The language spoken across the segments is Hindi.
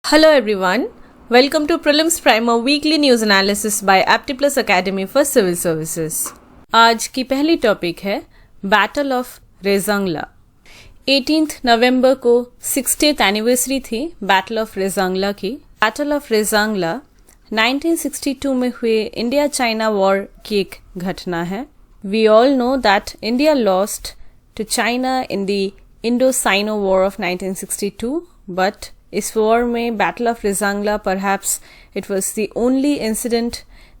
Hello everyone, welcome to Prelims Primer Weekly News Analysis by Aptiplus Academy for Civil Services. आज की पहली टॉपिक है बैटल ऑफ रेजांगला। 18 नवंबर को 60th एनिवर्सरी थी बैटल ऑफ रेजांगला की। बैटल ऑफ रेजांगला 1962 में हुए इंडिया चाइना वॉर की एक घटना है। We all know that India lost to China in the Indo Sino war of 1962, but इस वॉर में battle of Rezangla perhaps it was the only incident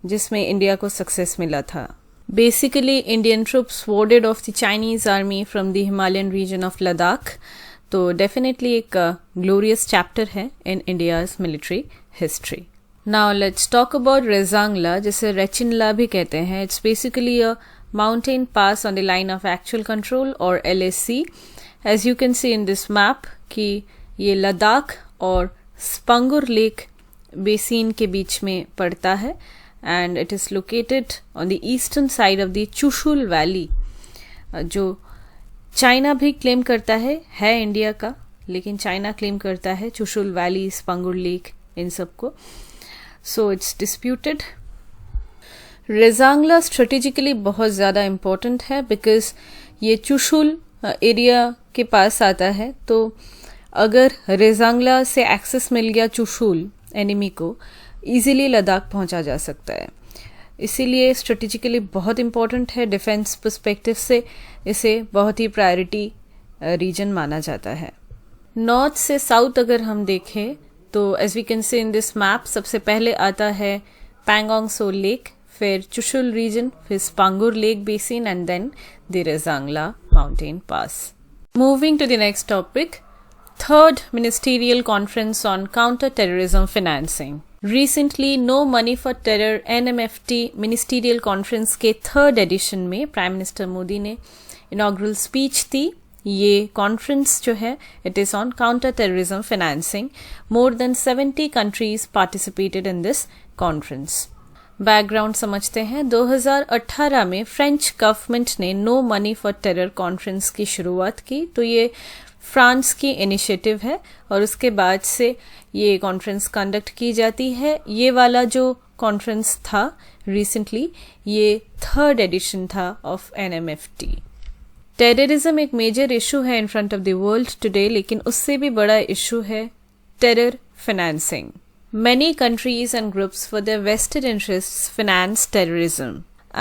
जिसमें इंडिया को सक्सेस मिला था। Basically Indian troops warded off the Chinese army from the Himalayan region of Ladakh, तो डेफिनेटली एक ग्लोरियस चैप्टर है in India's military history. Now let's talk about Rezangla, जिसे रेचिनला भी कहते हैं। It's basically a mountain pass on the line of actual control और LAC। As you can see in this map कि ये लद्दाख और स्पंगुर लेक बेसिन के बीच में पड़ता है and it is located on the eastern side of the Chushul valley, जो चाइना भी क्लेम करता है इंडिया का, लेकिन चाइना क्लेम करता है चुशुल वैली, स्पंगुर लेक, इन सबको। So it's disputed. Rezang La strategically बहुत ज़्यादा इम्पोर्टेंट है बिकॉज ये चुशुल एरिया के पास आता है, तो अगर रेजांगला से एक्सेस मिल गया चुशुल एनिमी को, इजीली लद्दाख पहुंचा जा सकता है। इसीलिए स्ट्रेटेजिकली बहुत इंपॉर्टेंट है। डिफेंस पर्सपेक्टिव से इसे बहुत ही प्रायोरिटी रीजन माना जाता है। नॉर्थ से साउथ अगर हम देखें तो as we can see in this map, सबसे पहले आता है पैंगोंग सो लेक, फिर चुशुल रीजन, फिर Spanggur lake basin and then the Rezangla mountain pass. Moving to the next topic, Third Ministerial Conference on Counter-Terrorism Financing. Recently, No Money for Terror NMFT Ministerial Conference के थर्ड एडिशन में प्राइम मिनिस्टर मोदी ने इनॉग्रल स्पीच दी। ये कॉन्फ्रेंस जो है it is on counter terrorism financing. More than 70 countries participated in this conference. Background समझते हैं। 2018 में फ्रेंच गवर्नमेंट ने no money for terror conference की शुरुआत की, तो ये फ्रांस की इनिशिएटिव है और उसके बाद से ये कॉन्फ्रेंस कंडक्ट की जाती है। ये वाला जो कॉन्फ्रेंस था रिसेंटली, ये थर्ड एडिशन था ऑफ NMFT। टेररिज्म एक मेजर इशू है in front of the world today, लेकिन उससे भी बड़ा इशू है terror financing. Many countries and groups for their vested interests finance terrorism.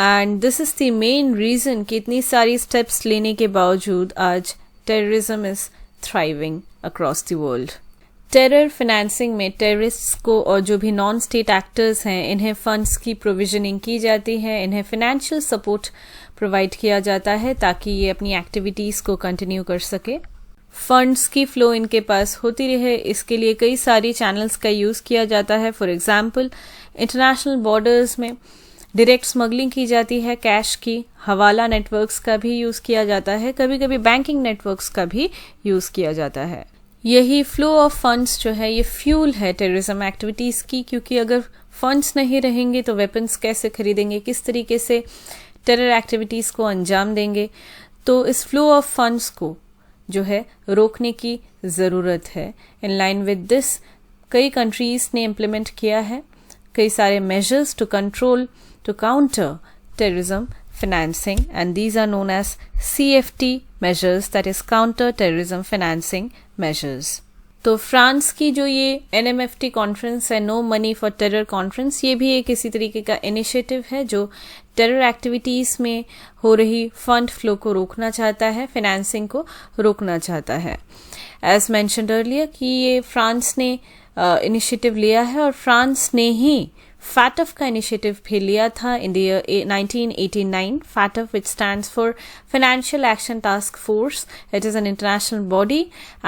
And this is the main reason कि इतनी सारी steps लेने के बावजूद आज terrorism is thriving across the world. Terror financing में टेररिस्ट्स को और जो भी नॉन स्टेट एक्टर्स हैं, इन्हें फंड्स की प्रोविजनिंग की जाती है, इन्हें फाइनेंशियल सपोर्ट प्रोवाइड किया जाता है ताकि ये अपनी एक्टिविटीज़ को कंटिन्यू कर सके। फंड्स की फ्लो इनके पास होती रहे, इसके लिए कई सारी चैनल्स का यूज़ किया जाता है। फॉर एग्जांपल, इंटरनेशनल बॉर्डर्स में डायरेक्ट स्मगलिंग की जाती है कैश की, हवाला नेटवर्क्स का भी यूज़ किया जाता है, कभी कभी बैंकिंग नेटवर्क्स का भी यूज़ किया जाता है। यही फ्लो ऑफ फंड्स जो है ये फ्यूल है टेररिज्म एक्टिविटीज़ की, क्योंकि अगर फंड्स नहीं रहेंगे तो वेपन्स कैसे खरीदेंगे, किस तरीके से टेरर एक्टिविटीज़ को अंजाम देंगे। तो इस फ्लो ऑफ फंड्स को जो है रोकने की ज़रूरत है। इन लाइन विद दिस कई कंट्रीज़ ने इम्प्लीमेंट किया है कई सारे measures to control to counter terrorism financing, and these are known as CFT measures, that is counter terrorism financing measures. तो फ्रांस की जो ये NMFT कॉन्फ्रेंस है, no money for terror conference, ये भी एक इसी तरीके का इनिशिएटिव है जो टेरर एक्टिविटीज़ में हो रही फंड फ्लो को रोकना चाहता है, फाइनेंसिंग को रोकना चाहता है। एज मैंशनड अर्लियर कि ये फ्रांस ने इनिशिएटिव लिया है और फ्रांस ने ही FATF का इनिशिएटिव भी लिया था इन the year 1989। FATF which stands for Financial Action Task Force. It is an international body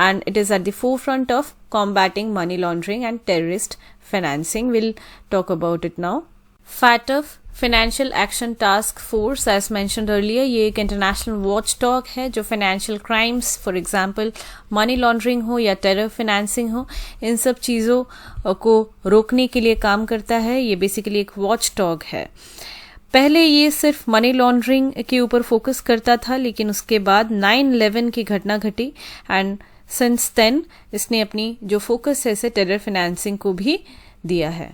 and it is at the forefront of combating money laundering and terrorist financing. We'll talk about it now. FATF financial action task force, as mentioned earlier, ये एक इंटरनेशनल वॉच डॉग है जो financial crimes, for example money laundering हो या टेरर फाइनेंसिंग हो, इन सब चीज़ों को रोकने के लिए काम करता है। ये बेसिकली एक वॉच डॉग है। पहले ये सिर्फ मनी लॉन्ड्रिंग के ऊपर फोकस करता था, लेकिन उसके बाद 9/11 की घटना घटी एंड सिंस देन इसने अपनी जो फोकस है इसे टेरर फाइनेंसिंग को भी दिया है।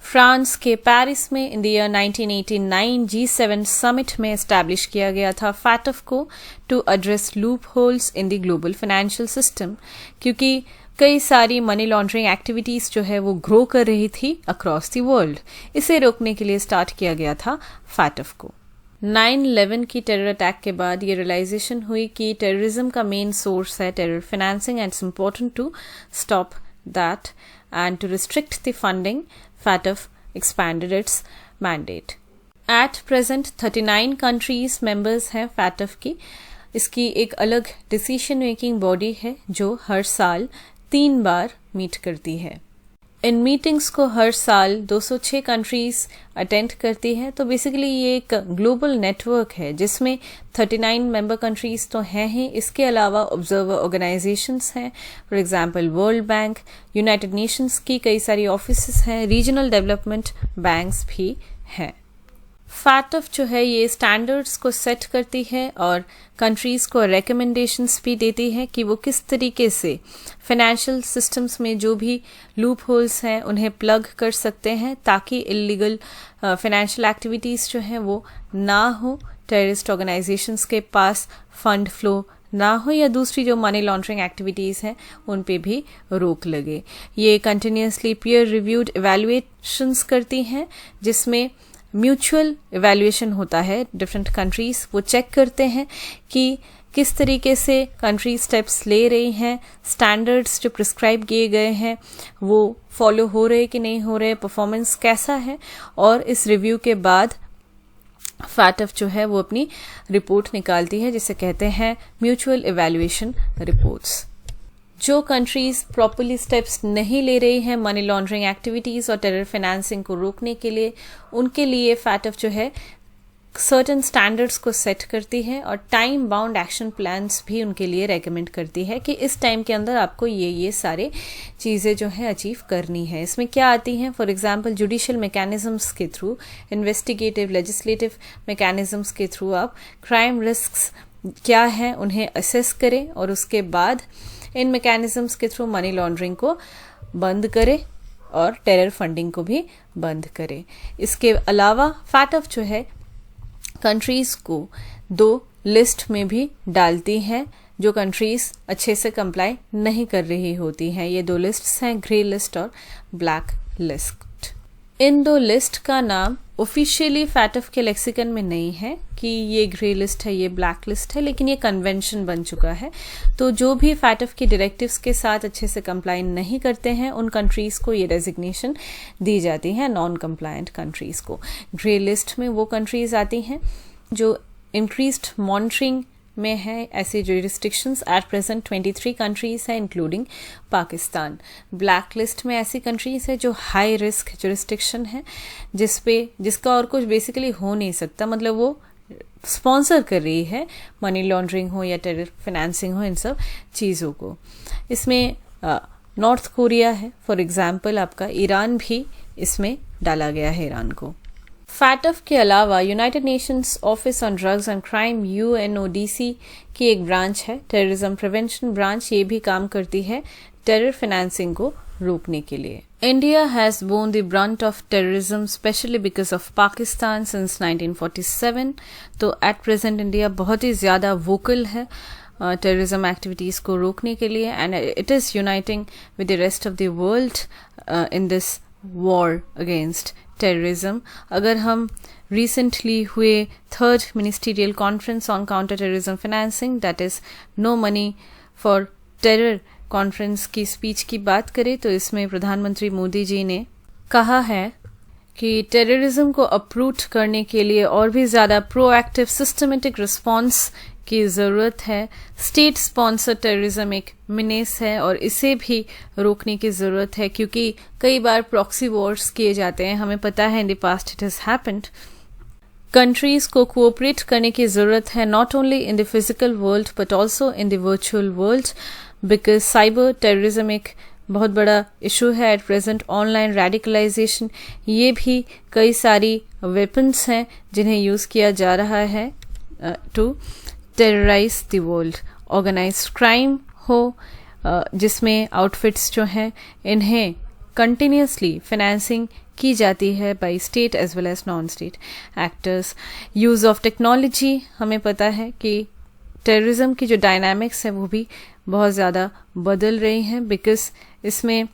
फ्रांस के पेरिस में in the year 1989 G7 summit में एस्टैब्लिश किया गया था फैटफ को to address loopholes in the global financial system, क्योंकि कई सारी मनी लॉन्ड्रिंग एक्टिविटीज जो है वो ग्रो कर रही थी अक्रॉस द वर्ल्ड। इसे रोकने के लिए स्टार्ट किया गया था फैटफ को। 9/11 की टेरर अटैक के बाद ये रियलाइजेशन हुई कि टेररिज्म का मेन सोर्स है terror financing and it's important to stop that and to restrict the funding. FATF expanded its mandate. At present 39 countries members हैं FATF की। इसकी एक अलग डिसीजन मेकिंग बॉडी है जो हर साल 3 बार मीट करती है। इन मीटिंग्स को हर साल 206 कंट्रीज अटेंड करती है। तो बेसिकली ये एक ग्लोबल नेटवर्क है जिसमें 39 मेंबर कंट्रीज तो हैं ही, इसके अलावा ऑब्जर्वर ऑर्गेनाइजेशंस हैं, for example world bank, United Nations की कई सारी ऑफिसेस हैं, रीजनल डेवलपमेंट बैंक्स भी हैं। फैटफ जो है ये स्टैंडर्ड्स को सेट करती है और कंट्रीज को रिकमेंडेशंस भी देती है कि वो किस तरीके से फाइनेंशियल सिस्टम्स में जो भी लूप होल्स हैं उन्हें प्लग कर सकते हैं ताकि इलीगल फाइनेंशियल एक्टिविटीज जो हैं वो ना हो, टेररिस्ट ऑर्गेनाइजेशंस के पास फंड फ्लो ना हो या दूसरी जो मनी लॉन्ड्रिंग एक्टिविटीज हैं उन पे भी रोक लगे। ये कंटिन्यूसली पीयर रिव्यूड इवैल्यूएशंस करती हैं जिसमें म्यूचुअल इवैल्यूएशन होता है। डिफरेंट कंट्रीज वो चेक करते हैं कि किस तरीके से कंट्री स्टेप्स ले रही हैं, स्टैंडर्ड्स जो प्रिस्क्राइब किए गए हैं वो फॉलो हो रहे कि नहीं हो रहे, परफॉर्मेंस कैसा है, और इस रिव्यू के बाद फैटफ जो है वो अपनी रिपोर्ट निकालती है जिसे कहते हैं म्यूचुअल इवैल्यूएशन रिपोर्ट्स। जो कंट्रीज प्रॉपरली स्टेप्स नहीं ले रही हैं मनी लॉन्ड्रिंग एक्टिविटीज और टेरर फाइनेंसिंग को रोकने के लिए, उनके लिए फैटफ जो है सर्टेन स्टैंडर्ड्स को सेट करती है और टाइम बाउंड एक्शन प्लान्स भी उनके लिए रेकमेंड करती है कि इस टाइम के अंदर आपको ये सारे चीज़ें जो है अचीव करनी है। इसमें क्या आती हैं, फॉर एग्जांपल जुडिशियल मैकेनिज्म्स के थ्रू, इन्वेस्टिगेटिव लेजिस्लेटिव मैकेनिज्म्स के थ्रू आप क्राइम रिस्क्स क्या हैं उन्हें असेस करें और उसके बाद इन मैकेनिज्म्स के थ्रू मनी लॉन्ड्रिंग को बंद करें और टेरर फंडिंग को भी बंद करें। इसके अलावा फैटफ जो है कंट्रीज को 2 लिस्ट में भी डालती है जो कंट्रीज अच्छे से कंप्लाई नहीं कर रही होती हैं। ये 2 लिस्ट्स हैं, ग्रे लिस्ट और ब्लैक लिस्ट। इन 2 लिस्ट का नाम ऑफिशियली फैटफ के लेक्सिकन में नहीं है कि ये ग्रे लिस्ट है, ये ब्लैक लिस्ट है, लेकिन ये कन्वेंशन बन चुका है। तो जो भी फैटफ की डायरेक्टिव्स के साथ अच्छे से कंप्लाई नहीं करते हैं उन कंट्रीज को ये डेजिग्नेशन दी जाती है, नॉन कंप्लायंट कंट्रीज को। ग्रे लिस्ट में वो कंट्रीज आती हैं जो इंक्रीज्ड मॉनिटरिंग में है। ऐसी जुरिस्डिक्शंस एट प्रेजेंट 23 कंट्रीज हैं इंक्लूडिंग पाकिस्तान। ब्लैक लिस्ट में ऐसी कंट्रीज है जो हाई रिस्क जुरिस्डिक्शन है जिसका और कुछ बेसिकली हो नहीं सकता, मतलब वो स्पॉन्सर कर रही है मनी लॉन्ड्रिंग हो या टेरर फाइनेंसिंग हो, इन सब चीज़ों को। इसमें नॉर्थ कोरिया है, फॉर एग्जाम्पल आपका ईरान भी इसमें डाला गया है, ईरान को। फैटफ के अलावा United Nations office on drugs and crime UNODC की एक ब्रांच है, टेररिज्म प्रिवेंशन ब्रांच, ये भी काम करती है टेरर फाइनेंसिंग को रोकने के लिए। India has bone the Brunt of terrorism specially because of Pakistan since 1947। तो एट प्रेजेंट इंडिया बहुत ही ज़्यादा वोकल है टेररिज्म एक्टिविटीज़ को रोकने के लिए and it is uniting with the rest of the world in this war against terrorism. अगर हम रिसेंटली हुए 3rd ministerial conference on counter terrorism financing, that is no money for terror conference की स्पीच की बात करें तो इसमें प्रधानमंत्री मोदी जी ने कहा है कि टेररिज्म को अप्रूट करने के लिए और भी ज़्यादा प्रोएक्टिव सिस्टमेटिक रिस्पॉन्स की ज़रूरत है। स्टेट स्पॉन्सर टेररिज्म एक मिनेस है और इसे भी रोकने की ज़रूरत है क्योंकि कई बार प्रॉक्सी वॉर्स किए जाते हैं, हमें पता है in the past it has happened. Countries को कोऑपरेट करने की ज़रूरत है not only in the physical world but also in the virtual world, because cyber terrorism एक बहुत बड़ा इशू है एट प्रेजेंट। ऑनलाइन रेडिकलाइजेशन, ये भी कई सारी वेपन्स हैं जिन्हें यूज़ किया जा रहा है to terrorise the world. Organised crime हो, जिसमें आउटफिट्स जो हैं इन्हें कंटिन्यूसली फाइनेंसिंग की जाती है by state as well as non state actors. Use of technology, हमें पता है कि टेररिज्म की जो डायनामिक्स है वो भी बहुत ज़्यादा बदल रही हैं, बिकॉज इसमें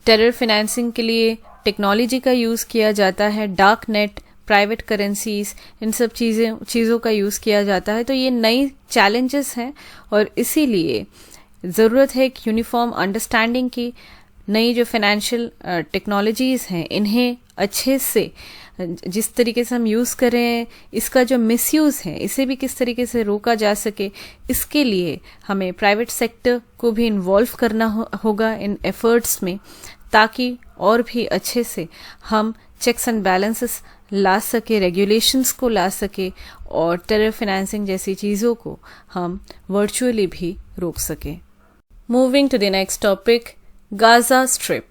टेरर फाइनेंसिंग के लिए टेक्नोलॉजी का यूज़ किया जाता है, डार्क नेट, प्राइवेट करेंसीज, इन सब चीज़ों का यूज़ किया जाता है। तो ये नई चैलेंजेस हैं और इसीलिए ज़रूरत है एक यूनिफॉर्म अंडरस्टैंडिंग की। नई जो फाइनेंशियल टेक्नोलॉजीज़ हैं इन्हें अच्छे से जिस तरीके से हम यूज़ कर रहे हैं, इसका जो मिसयूज़ है इसे भी किस तरीके से रोका जा सके, इसके लिए हमें प्राइवेट सेक्टर को भी इन्वॉल्व करना होगा इन एफर्ट्स में, ताकि और भी अच्छे से हम चेक्स एंड बैलेंसेस ला सके, रेगुलेशंस को ला सके और टेरर फाइनेंसिंग जैसी चीज़ों को हम वर्चुअली भी रोक सके। Moving to the next topic, Gaza strip.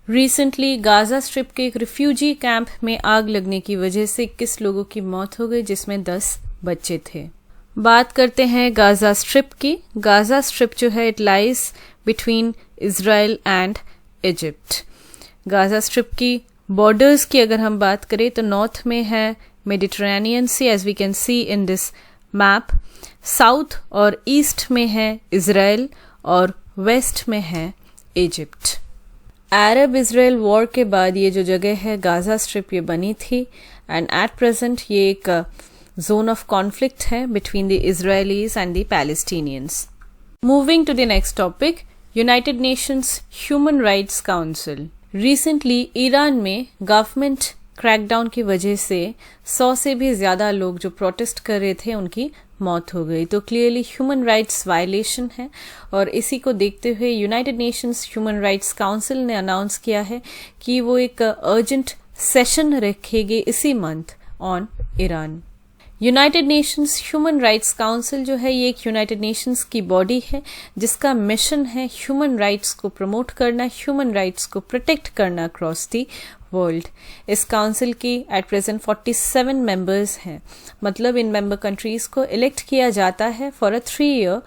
Recently Gaza strip के एक रिफ्यूजी कैंप में आग लगने की वजह से 21 लोगों की मौत हो गई, जिसमें 10 बच्चे थे। बात करते हैं गाजा स्ट्रिप की। गाजा स्ट्रिप जो है it lies between Israel and Egypt. Gaza strip की बॉर्डर्स की अगर हम बात करें तो नॉर्थ में है Mediterranean sea, as we can see in this map. South और ईस्ट में है इजराइल और वेस्ट में है इजिप्ट। अरब इजराइल वॉर के बाद ये जो जगह है गाजा स्ट्रिप ये बनी थी एंड एट प्रेजेंट ये एक जोन ऑफ कॉन्फ्लिक्ट है between the Israelis and the Palestinians. Moving to the next topic, United Nations Human Rights Council. Recently Iran में गवर्नमेंट क्रैकडाउन की वजह से 100 से भी ज्यादा लोग जो प्रोटेस्ट कर रहे थे उनकी मौत हो गई। तो क्लियरली ह्यूमन राइट्स वायलेशन है और इसी को देखते हुए United Nations Human Rights council ने अनाउंस किया है कि वो एक अर्जेंट सेशन रखेगी इसी month on Iran. United Nations Human Rights council जो है ये एक यूनाइटेड नेशंस की बॉडी है जिसका मिशन है ह्यूमन राइट्स को प्रमोट करना, ह्यूमन राइट्स को प्रोटेक्ट करना अक्रॉस दी वर्ल्ड। इस काउंसिल की एट प्रेजेंट 47 मेंबर्स हैं, मतलब इन मेंबर कंट्रीज को इलेक्ट किया जाता है for a 3-year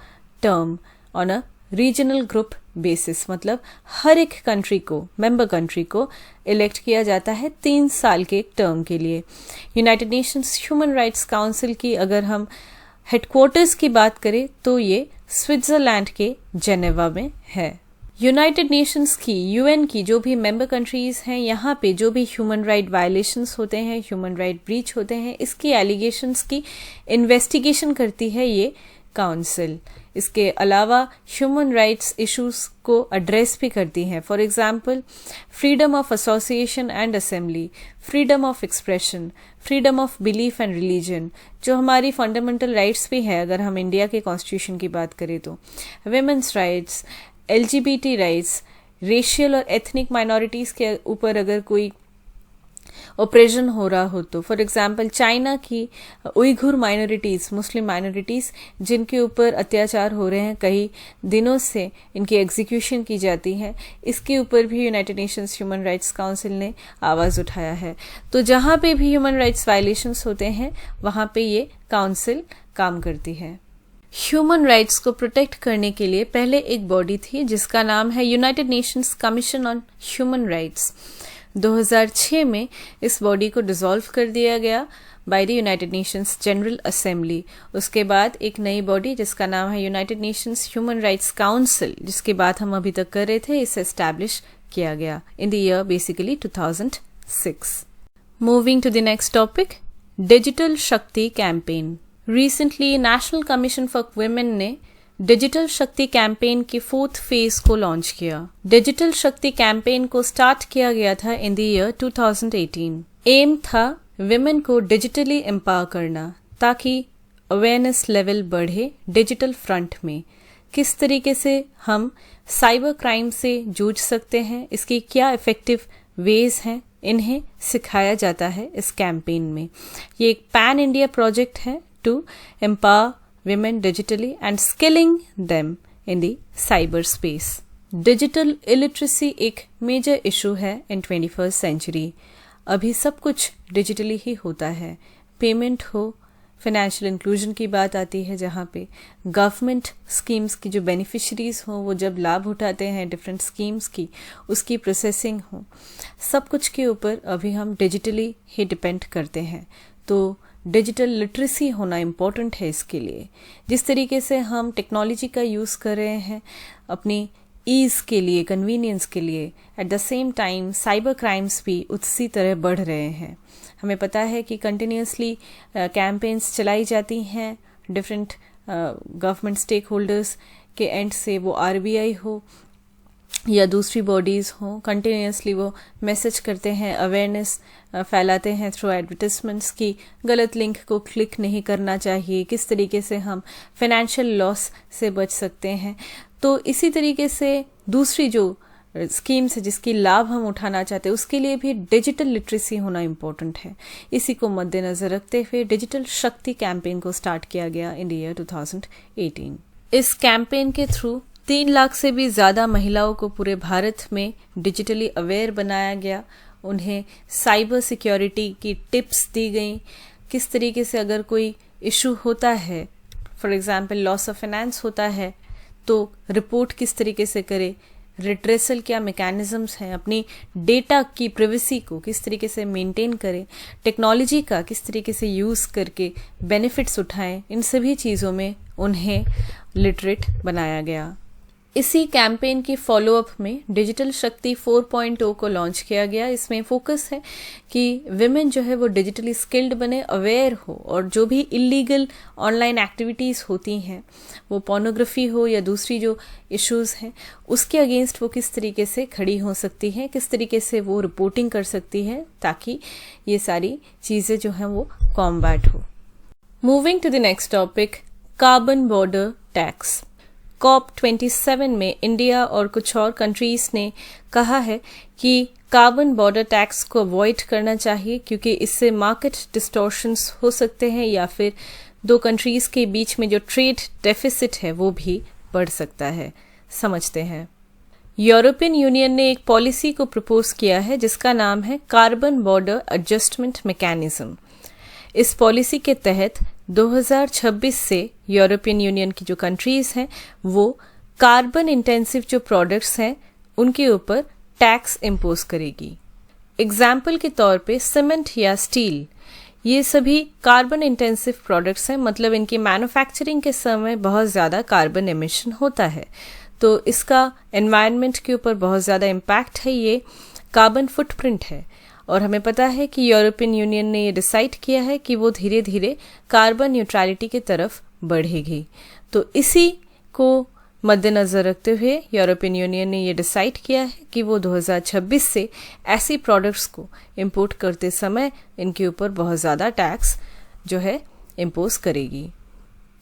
term on a regional group basis, मतलब हर एक कंट्री को, मेंबर कंट्री को इलेक्ट किया जाता है 3 साल के एक टर्म के लिए। United Nations Human Rights council की अगर हम हेडक्वार्टर्स की बात करें तो ये स्विट्जरलैंड के जेनेवा में है। यूनाइटेड नेशंस की, यूएन की जो भी मेंबर कंट्रीज हैं, यहाँ पे जो भी ह्यूमन राइट वायलेशंस होते हैं, ह्यूमन राइट ब्रीच होते हैं, इसकी एलिगेशंस की इन्वेस्टिगेशन करती है ये काउंसिल। इसके अलावा ह्यूमन राइट्स इश्यूज को एड्रेस भी करती हैं। For example freedom of association and assembly, freedom of expression, freedom of belief and religion, जो हमारी फंडामेंटल राइट्स भी है अगर हम इंडिया के कॉन्स्टिट्यूशन की बात करें तो, women's rights, LGBT rights, racial और एथनिक माइनॉरिटीज के ऊपर अगर कोई ऑपरेशन हो रहा हो तो, फॉर एग्जाम्पल चाइना की उइघुर माइनॉरिटीज, मुस्लिम माइनॉरिटीज जिनके ऊपर अत्याचार हो रहे हैं, कई दिनों से इनकी एग्जीक्यूशन की जाती है, इसके ऊपर भी United Nations Human Rights council ने आवाज उठाया है। तो जहां पे भी ह्यूमन राइट्स वायलेशंस होते हैं वहां पे ये काउंसिल काम करती है। ह्यूमन राइट्स को प्रोटेक्ट करने के लिए पहले एक बॉडी थी जिसका नाम है United Nations commission on human rights. 2006 में इस बॉडी को डिसॉल्व कर दिया गया by the United Nations general assembly. उसके बाद एक नई बॉडी जिसका नाम है United Nations Human Rights council, जिसकी बात हम अभी तक कर रहे थे, इसे एस्टैब्लिश किया गया in the year basically 2006। Moving to the next topic, digital Shakti campaign. Recently National Commission for Women ने डिजिटल शक्ति कैंपेन की 4th फेज को लॉन्च किया। डिजिटल शक्ति कैंपेन को स्टार्ट किया गया था इन द ईयर 2018। एम था विमेन को डिजिटली एम्पावर करना ताकि अवेयरनेस लेवल बढ़े डिजिटल फ्रंट में, किस तरीके से हम साइबर क्राइम से जूझ सकते हैं, इसकी क्या इफेक्टिव वेज हैं, इन्हें सिखाया जाता है इस कैंपेन में। ये एक पैन इंडिया प्रोजेक्ट है to empower women digitally and skilling them in the cyber space. Digital illiteracy एक major issue है in 21st century. अभी सब कुछ डिजिटली ही होता है, पेमेंट हो फाइनेंशियल इंक्लूजन की बात आती है, जहाँ पे गवर्नमेंट स्कीम्स की जो बेनिफिशरीज हों वो जब लाभ उठाते हैं डिफरेंट स्कीम्स की, उसकी प्रोसेसिंग हो, सब कुछ के ऊपर अभी हम डिजिटली ही डिपेंड करते हैं। तो डिजिटल लिटरेसी होना इम्पॉर्टेंट है इसके लिए। जिस तरीके से हम टेक्नोलॉजी का यूज़ कर रहे हैं अपनी ईज़ के लिए, कन्वीनियंस के लिए, at the same time cyber crimes भी उसी तरह बढ़ रहे हैं। हमें पता है कि कंटिन्यूसली कैंपेन्स चलाई जाती हैं डिफरेंट गवर्नमेंट स्टेक होल्डर्स के एंड से, वो आरबीआई हो या दूसरी बॉडीज़ हों, कंटिन्यूसली वो मैसेज करते हैं, अवेयरनेस फैलाते हैं थ्रू एडवर्टिजमेंट्स की गलत लिंक को क्लिक नहीं करना चाहिए, किस तरीके से हम फाइनेंशियल लॉस से बच सकते हैं। तो इसी तरीके से दूसरी जो स्कीम्स है जिसकी लाभ हम उठाना चाहते हैं उसके लिए भी डिजिटल लिटरेसी होना इम्पोर्टेंट है। इसी को मद्देनजर रखते हुए डिजिटल शक्ति कैंपेन को स्टार्ट किया गया इन ईयर 2018। इस कैंपेन के थ्रू 3 लाख से भी ज़्यादा महिलाओं को पूरे भारत में डिजिटली अवेयर बनाया गया। उन्हें साइबर सिक्योरिटी की टिप्स दी गई, किस तरीके से अगर कोई इशू होता है, for example loss of finance होता है, तो रिपोर्ट किस तरीके से करें, रिट्रेसल क्या मैकेनिज्म्स हैं, अपनी डेटा की प्राइवेसी को किस तरीके से मेंटेन करें, टेक्नोलॉजी का किस तरीके से यूज़ करके बेनिफिट्स उठाएं, इन सभी चीज़ों में उन्हें लिटरेट बनाया गया। इसी कैंपेन की फॉलोअप में डिजिटल शक्ति 4.0 को लॉन्च किया गया। इसमें फोकस है कि विमेन जो है वो डिजिटली स्किल्ड बने, अवेयर हो, और जो भी इलीगल ऑनलाइन एक्टिविटीज़ होती हैं, वो पोर्नोग्राफी हो या दूसरी जो इश्यूज़ हैं, उसके अगेंस्ट वो किस तरीके से खड़ी हो सकती हैं, किस तरीके से वो रिपोर्टिंग कर सकती है, ताकि ये सारी चीज़ें जो हैं वो कॉम्बैट हो। Moving to the next topic, carbon border tax. COP27 में इंडिया और कुछ और कंट्रीज ने कहा है कि कार्बन बॉर्डर टैक्स को अवॉइड करना चाहिए, क्योंकि इससे मार्केट डिस्टॉर्शंस हो सकते हैं या फिर 2 कंट्रीज के बीच में जो ट्रेड डेफिसिट है वो भी बढ़ सकता है। समझते हैं। यूरोपियन यूनियन ने एक पॉलिसी को प्रपोज किया है जिसका नाम है कार्बन बॉर्डर एडजस्टमेंट मैकेनिज्म। इस पॉलिसी के तहत 2026 से यूरोपियन यूनियन की जो कंट्रीज हैं वो कार्बन इंटेंसिव जो प्रोडक्ट्स हैं उनके ऊपर टैक्स इम्पोज करेगी। एग्जाम्पल के तौर पे सीमेंट या स्टील, ये सभी कार्बन इंटेंसिव प्रोडक्ट्स हैं, मतलब इनकी मैन्युफैक्चरिंग के समय बहुत ज़्यादा कार्बन एमिशन होता है, तो इसका एनवायरनमेंट के ऊपर बहुत ज़्यादा इम्पैक्ट है, ये कार्बन फुटप्रिंट है। और हमें पता है कि यूरोपियन यूनियन ने ये डिसाइड किया है कि वो धीरे धीरे कार्बन न्यूट्रलिटी की तरफ बढ़ेगी। तो इसी को मद्देनज़र रखते हुए यूरोपियन यूनियन ने ये डिसाइड किया है कि वो 2026 से ऐसी प्रोडक्ट्स को इंपोर्ट करते समय इनके ऊपर बहुत ज़्यादा टैक्स जो है इम्पोज करेगी।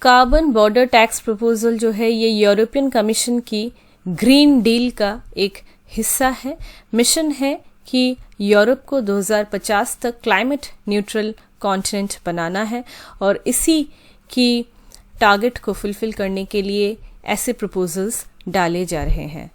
कार्बन बॉर्डर टैक्स प्रपोजल जो है ये यूरोपियन कमीशन की ग्रीन डील का एक हिस्सा है। मिशन है कि यूरोप को 2050 तक क्लाइमेट न्यूट्रल कॉन्टिनेंट बनाना है, और इसी की टारगेट को फुलफिल करने के लिए ऐसे प्रपोजल्स डाले जा रहे हैं।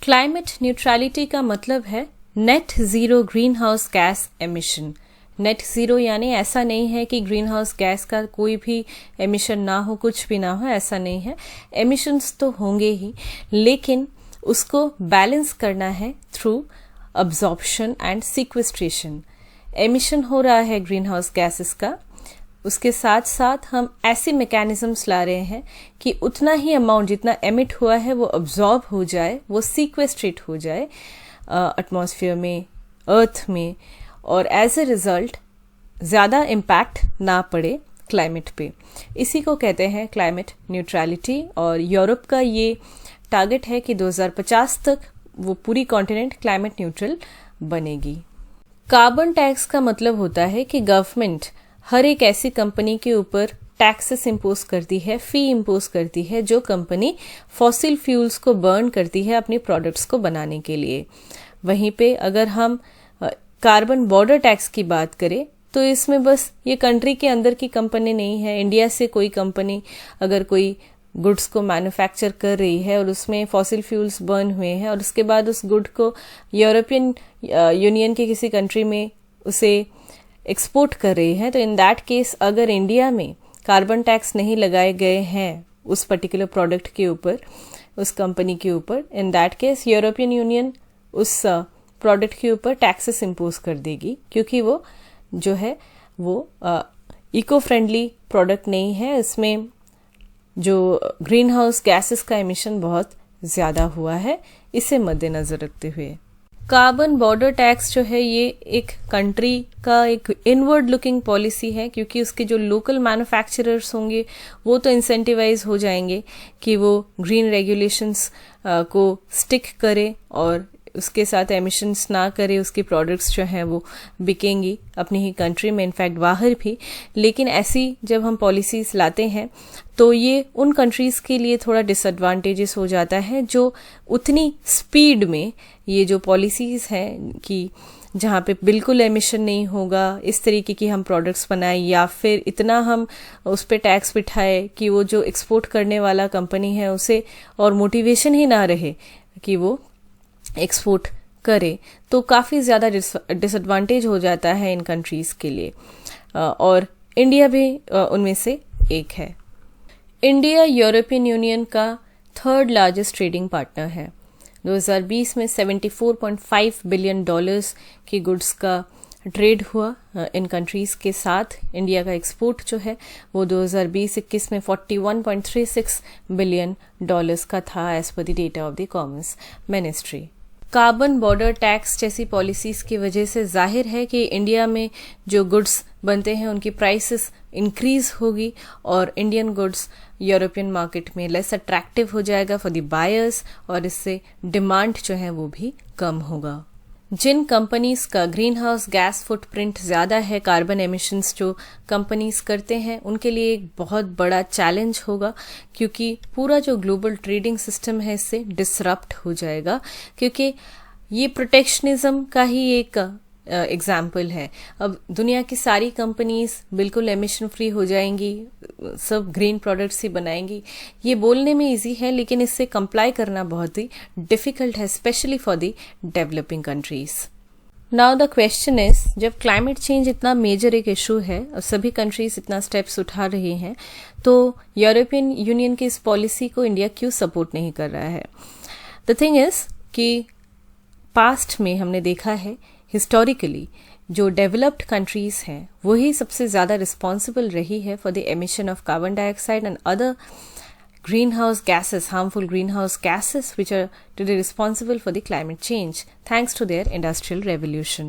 क्लाइमेट न्यूट्रलिटी का मतलब है net zero green house gas emission. Net zero यानी ऐसा नहीं है कि ग्रीन हाउस गैस का कोई भी एमिशन ना हो, कुछ भी ना हो, ऐसा नहीं है। एमिशंस तो होंगे ही, लेकिन उसको बैलेंस करना है through absorption and sequestration. Emission हो रहा है ग्रीन हाउस गैसेस का, उसके साथ साथ हम ऐसे मैकेनिज्म्स ला रहे हैं कि उतना ही अमाउंट जितना एमिट हुआ है वो अब्जॉर्ब हो जाए, वो सिक्वेस्ट्रेट हो जाए एटमॉस्फेयर में, अर्थ में, और एज ए रिजल्ट ज़्यादा इम्पैक्ट ना पड़े क्लाइमेट पे। इसी को कहते हैं क्लाइमेट न्यूट्रलिटी, और यूरोप का ये टारगेट है कि 2050 तक वो पूरी कॉन्टिनेंट क्लाइमेट न्यूट्रल बनेगी। कार्बन टैक्स का मतलब होता है कि गवर्नमेंट हर एक ऐसी कंपनी के ऊपर टैक्सेस इम्पोज करती है, फी इम्पोज करती है जो कंपनी फॉसिल फ्यूल्स को बर्न करती है अपनी प्रोडक्ट्स को बनाने के लिए। वहीं पे अगर हम कार्बन बॉर्डर टैक्स की बात करें तो इसमें बस ये कंट्री के अंदर की कंपनी नहीं है। इंडिया से कोई कंपनी अगर कोई गुड्स को मैन्युफैक्चर कर रही है और उसमें फॉसिल फ्यूल्स बर्न हुए हैं और उसके बाद उस गुड को यूरोपियन यूनियन के किसी कंट्री में उसे एक्सपोर्ट कर रही है, तो इन दैट केस अगर इंडिया में कार्बन टैक्स नहीं लगाए गए हैं उस पर्टिकुलर प्रोडक्ट के ऊपर, उस कंपनी के ऊपर, in that case European union उस प्रोडक्ट के ऊपर टैक्सेस इम्पोज कर देगी, क्योंकि वो जो है वो इको फ्रेंडली प्रोडक्ट नहीं है, इसमें जो ग्रीन हाउस गैसेस का एमिशन बहुत ज़्यादा हुआ है। इसे मद्देनज़र रखते हुए कार्बन बॉर्डर टैक्स जो है ये एक कंट्री का एक इनवर्ड लुकिंग पॉलिसी है, क्योंकि उसके जो लोकल मैन्युफैक्चरर्स होंगे वो तो इंसेंटिवाइज हो जाएंगे कि वो ग्रीन रेगुलेशंस को स्टिक करे और उसके साथ एमिशंस ना करे, उसकी प्रोडक्ट्स जो हैं वो बिकेंगी अपनी ही कंट्री में, इनफैक्ट बाहर भी। लेकिन ऐसी जब हम पॉलिसीज लाते हैं तो ये उन कंट्रीज़ के लिए थोड़ा डिसएडवांटेजेस हो जाता है जो उतनी स्पीड में ये जो पॉलिसीज़ हैं कि जहाँ पे बिल्कुल एमिशन नहीं होगा, इस तरीके की हम प्रोडक्ट्स बनाएं, या फिर इतना हम उस पर टैक्स बिठाए कि वो जो एक्सपोर्ट करने वाला कंपनी है उसे और मोटिवेशन ही ना रहे कि वो एक्सपोर्ट करे, तो काफ़ी ज़्यादा डिसएडवांटेज हो जाता है इन कंट्रीज़ के लिए, और इंडिया भी उनमें से एक है। इंडिया यूरोपियन यूनियन का थर्ड लार्जेस्ट ट्रेडिंग पार्टनर है। 2020 में $74.5 बिलियन की गुड्स का ट्रेड हुआ इन कंट्रीज़ के साथ। इंडिया का एक्सपोर्ट जो है वो 2020-21 में $41.36 बिलियन का था, as per the data of the commerce ministry. Carbon border tax जैसी पॉलिसीज़ की वजह से जाहिर है कि इंडिया में जो गुड्स बनते हैं उनकी प्राइसेस इंक्रीज होगी और इंडियन गुड्स यूरोपियन मार्केट में लेस अट्रैक्टिव हो जाएगा फॉर द बायर्स, और इससे डिमांड जो है वो भी कम होगा। जिन कंपनीज का ग्रीन हाउस गैस फुटप्रिंट ज़्यादा है, कार्बन एमिशंस जो कंपनीज करते हैं, उनके लिए एक बहुत बड़ा चैलेंज होगा, क्योंकि पूरा जो ग्लोबल ट्रेडिंग सिस्टम है इससे डिसरप्ट हो जाएगा, क्योंकि ये प्रोटेक्शनिज्म का ही एक एग्जाम्पल है। अब दुनिया की सारी कंपनीज बिल्कुल एमिशन फ्री हो जाएंगी, सब ग्रीन प्रोडक्ट्स ही बनाएंगी, ये बोलने में इजी है, लेकिन इससे कंप्लाई करना बहुत ही डिफिकल्ट है, specially for the developing countries. Now the question is, जब क्लाइमेट चेंज इतना मेजर एक इशू है और सभी कंट्रीज इतना स्टेप्स उठा रही हैं, तो यूरोपियन यूनियन की इस पॉलिसी को इंडिया क्यों सपोर्ट नहीं कर रहा है? द थिंग इज कि पास्ट में हमने देखा है हिस्टोरिकली जो डेवलप्ड कंट्रीज हैं वही सबसे ज़्यादा रिस्पॉन्सिबल रही है for the emission of carbon dioxide and other greenhouse gases, harmful greenhouse gases, which are today responsible for the climate change, thanks to their industrial revolution.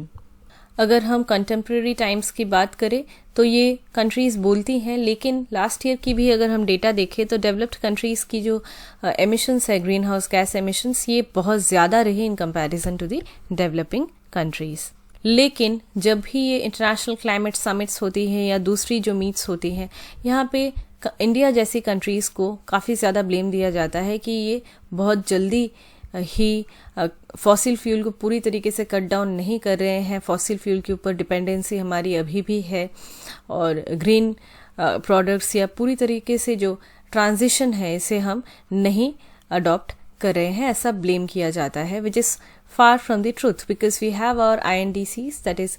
अगर हम कंटेम्प्रेरी टाइम्स की बात करें तो ये कंट्रीज़ बोलती हैं, लेकिन लास्ट ईयर की भी अगर हम डेटा देखें तो डेवलप्ड कंट्रीज़ की जो एमिशंस है, ग्रीन हाउस गैस एमिशंस, ये बहुत ज़्यादा रहे in comparison to the developing countries. लेकिन जब भी ये इंटरनेशनल क्लाइमेट समिट्स होती हैं या दूसरी जो मीट्स होती हैं, यहाँ पे इंडिया जैसी कंट्रीज़ को काफ़ी ज़्यादा ब्लेम दिया जाता है कि ये बहुत जल्दी ही फॉसिल फ्यूल को पूरी तरीके से कट डाउन नहीं कर रहे हैं, फॉसिल फ्यूल के ऊपर डिपेंडेंसी हमारी अभी भी है, और ग्रीन प्रोडक्ट्स या पूरी तरीके से जो ट्रांजिशन है इसे हम नहीं अडॉप्ट कर रहे हैं, ऐसा ब्लेम किया जाता है, which is far from the truth, because we have our INDCs, that is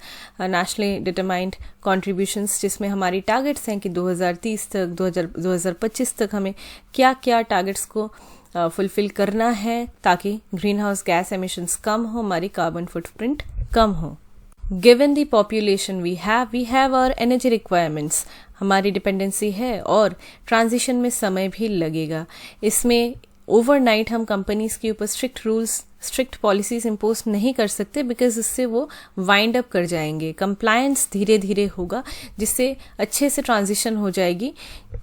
nationally determined contributions, जिसमें हमारी टारगेट्स हैं कि 2030 तक 2025 तक हमें क्या क्या टारगेट्स को फुलफिल करना है ताकि ग्रीन हाउस गैस एमिशंस कम हो, हमारी कार्बन फुटप्रिंट कम हो। Given the population we have और एनर्जी रिक्वायरमेंट्स, हमारी डिपेंडेंसी है और ट्रांजिशन में समय भी लगेगा। इसमें ओवरनाइट हम कंपनीज के ऊपर strict rules, strict policies impose नहीं कर सकते, बिकॉज इससे वो वाइंड अप कर जाएंगे। कंप्लायंस धीरे धीरे होगा, जिससे अच्छे से ट्रांजिशन हो जाएगी,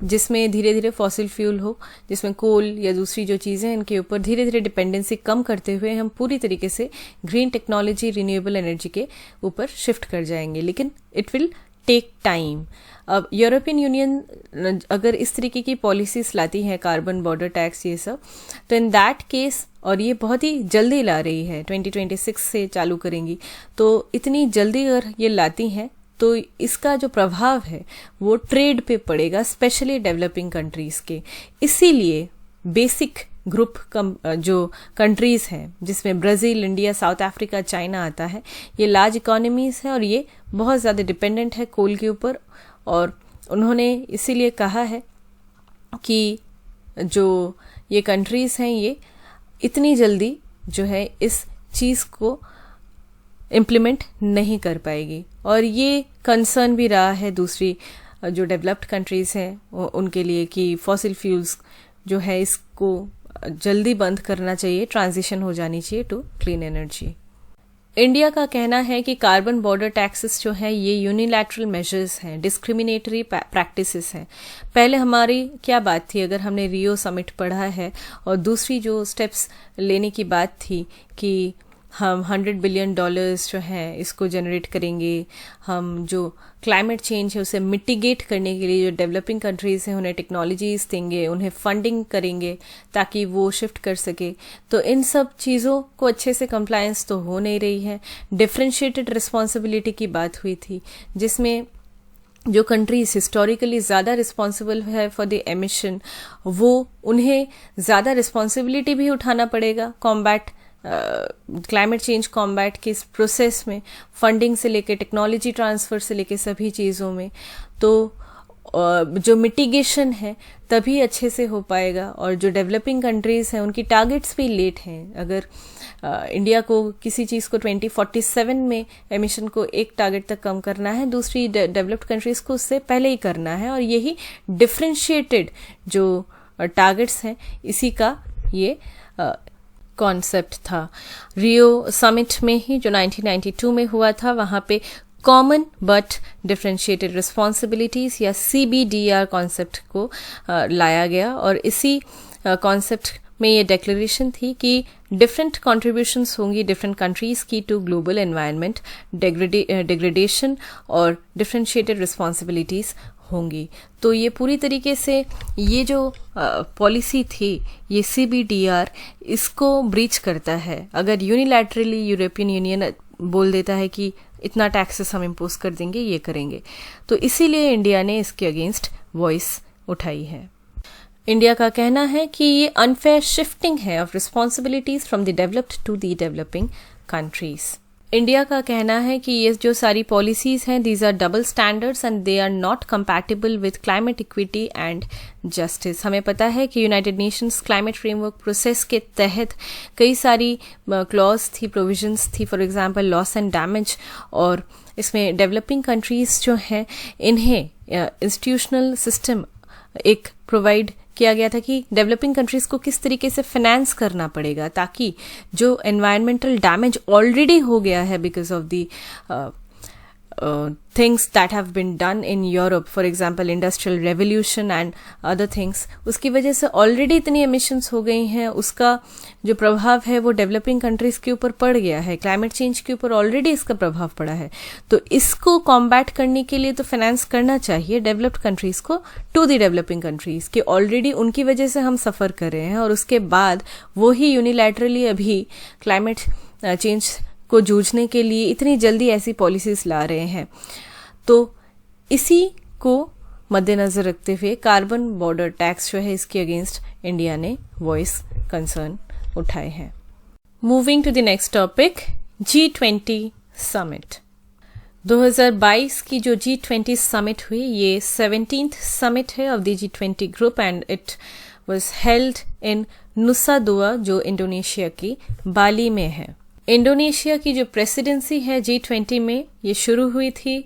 जिसमें धीरे धीरे फॉसिल फ्यूल हो, जिसमें कोल या दूसरी जो चीज़ें इनके ऊपर धीरे धीरे डिपेंडेंसी कम करते हुए हम पूरी तरीके से ग्रीन टेक्नोलॉजी, रिन्यूएबल एनर्जी के ऊपर शिफ्ट कर जाएंगे, लेकिन इट विल टेक टाइम। अब यूरोपियन यूनियन अगर इस तरीके की पॉलिसीज लाती है, कार्बन बॉर्डर टैक्स ये सब, तो इन दैट केस, और ये बहुत ही जल्दी ला रही है, 2026 से चालू करेंगी, तो इतनी जल्दी अगर ये लाती हैं तो इसका जो प्रभाव है वो ट्रेड पे पड़ेगा, स्पेशली डेवलपिंग कंट्रीज के। इसीलिए बेसिक ग्रुप जो कंट्रीज़ हैं, जिसमें Brazil, India, south Africa, China आता है, ये लार्ज इकोनॉमीज़ हैं और ये बहुत ज़्यादा डिपेंडेंट है कोल के ऊपर, और उन्होंने इसीलिए कहा है कि जो ये कंट्रीज़ हैं ये इतनी जल्दी जो है इस चीज़ को इम्प्लीमेंट नहीं कर पाएगी, और ये कंसर्न भी रहा है दूसरी जो डेवलप्ड कंट्रीज़ हैं उनके लिए कि फॉसिल फ्यूल्स जो है इसको जल्दी बंद करना चाहिए, ट्रांजिशन हो जानी चाहिए टू क्लीन एनर्जी। इंडिया का कहना है कि कार्बन बॉर्डर टैक्सेस जो है ये यूनिलैटरल मेजर्स हैं, डिस्क्रिमिनेटरी प्रैक्टिसेस हैं। पहले हमारी क्या बात थी, अगर हमने रियो समिट पढ़ा है, और दूसरी जो स्टेप्स लेने की बात थी कि हम $100 बिलियन जो हैं इसको जनरेट करेंगे, हम जो क्लाइमेट चेंज है उसे मिटिगेट करने के लिए जो डेवलपिंग कंट्रीज़ हैं उन्हें टेक्नोलॉजीज़ देंगे, उन्हें फंडिंग करेंगे ताकि वो शिफ्ट कर सके। तो इन सब चीज़ों को अच्छे से कंप्लायंस तो हो नहीं रही है। डिफरेंशिएटेड रिस्पॉन्सिबिलिटी की बात हुई थी, जिसमें जो कंट्रीज हिस्टोरिकली ज़्यादा रिस्पॉन्सिबल है फॉर द एमिशन, वो उन्हें ज़्यादा रिस्पॉन्सिबिलिटी भी उठाना पड़ेगा कॉम्बैट क्लाइमेट चेंज कॉम्बैट के इस प्रोसेस में, फंडिंग से लेके टेक्नोलॉजी ट्रांसफ़र से लेके सभी चीज़ों में। तो जो मिटिगेशन है तभी अच्छे से हो पाएगा। और जो डेवलपिंग कंट्रीज़ हैं उनकी टारगेट्स भी लेट हैं। अगर इंडिया को किसी चीज़ को 2047 में एमिशन को एक टारगेट तक कम करना है, दूसरी डेवलप्ड कंट्रीज़ को उससे पहले ही करना है। और यही डिफरेंशिएटेड जो टारगेट्स हैं इसी का ये कॉन्सेप्ट था। रियो समिट में ही जो 1992 में हुआ था, वहाँ पे कॉमन बट डिफरेंशिएटेड रिस्पॉन्सिबिलिटीज़ या CBDR कॉन्सेप्ट को लाया गया, और इसी कॉन्सेप्ट में ये डिक्लेरेशन थी कि डिफरेंट कॉन्ट्रीब्यूशंस होंगी डिफरेंट कंट्रीज़ की टू ग्लोबल एनवायरनमेंट डिग्रेडेशन, और डिफरेंशिएटेड रिस्पॉन्सिबिलिटीज़ होंगी। तो ये पूरी तरीके से ये जो पॉलिसी थी, ये CBDR इसको ब्रीच करता है। अगर यूनिलैटरली यूरोपियन यूनियन बोल देता है कि इतना टैक्सेस हम इम्पोज कर देंगे, ये करेंगे, तो इसीलिए इंडिया ने इसके अगेंस्ट वॉइस उठाई है। इंडिया का कहना है कि ये अनफेयर शिफ्टिंग है of responsibilities from the developed to the developing countries. India का कहना है कि ये जो सारी पॉलिसीज हैं, these are double standards and they are not compatible with climate equity and justice. हमें पता है कि United Nations climate framework process के तहत कई सारी क्लॉज थी, प्रोविजंस थी, for example loss and damage, और इसमें डेवलपिंग कंट्रीज जो हैं इन्हें इंस्टीट्यूशनल सिस्टम एक प्रोवाइड किया गया था कि डेवलपिंग कंट्रीज को किस तरीके से फाइनेंस करना पड़ेगा ताकि जो एनवायरमेंटल डैमेज ऑलरेडी हो गया है because of the things that have been done in Europe, for example industrial revolution and other things, उसकी वजह से ऑलरेडी इतनी emissions हो गई हैं, उसका जो प्रभाव है वो डेवलपिंग कंट्रीज के ऊपर पड़ गया है, क्लाइमेट चेंज के ऊपर ऑलरेडी इसका प्रभाव पड़ा है। तो इसको कॉम्बैट करने के लिए तो फाइनेंस करना चाहिए डेवलप्ड कंट्रीज को टू द डेवलपिंग कंट्रीज, कि ऑलरेडी उनकी वजह से हम सफ़र कर रहे हैं और उसके बाद वो ही यूनिलैटरली अभी क्लाइमेट चेंज को जूझने के लिए इतनी जल्दी ऐसी पॉलिसीज ला रहे हैं। तो इसी को मद्देनजर रखते हुए कार्बन बॉर्डर टैक्स जो है इसके अगेंस्ट इंडिया ने वॉइस कंसर्न उठाए हैं। Moving to the next topic, G20 summit. 2022 की जो G20 समिट हुई, ये 17th समिट है of the G20 group and it was held in नुसा दुआ जो इंडोनेशिया की बाली में है। इंडोनेशिया की जो प्रेसिडेंसी है G20 में, ये शुरू हुई थी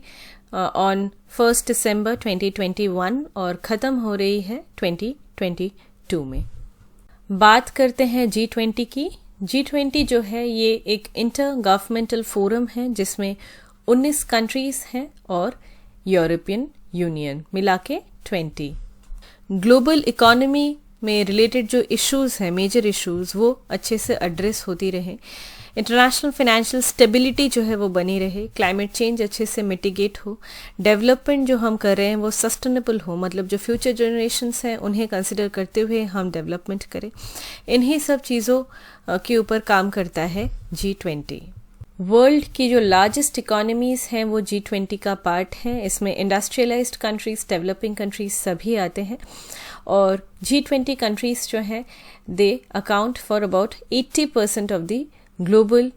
ऑन 1 दिसंबर 2021 और ख़त्म हो रही है 2022 में। बात करते हैं G20 की। G20 जो है ये एक इंटर गवर्नमेंटल फोरम है जिसमें 19 कंट्रीज हैं और यूरोपियन यूनियन मिला के 20। ग्लोबल इकोनॉमी में रिलेटेड जो इश्यूज हैं, मेजर इश्यूज, वो अच्छे से एड्रेस होती रहे, इंटरनेशनल फाइनेंशियल स्टेबिलिटी जो है वो बनी रहे, क्लाइमेट चेंज अच्छे से मिटिगेट हो, डेवलपमेंट जो हम कर रहे हैं वो सस्टेनेबल हो, मतलब जो फ्यूचर जनरेशन्स हैं उन्हें कंसिडर करते हुए हम डेवलपमेंट करें। इन्हीं सब चीज़ों के ऊपर काम करता है G20। वर्ल्ड की जो लार्जेस्ट इकोनॉमीज़ हैं वो G20 का पार्ट है। इसमें इंडस्ट्रियलाइज्ड कंट्रीज, डेवलपिंग कंट्रीज सभी आते हैं और G20 कंट्रीज जो हैं they account for about 80% of the global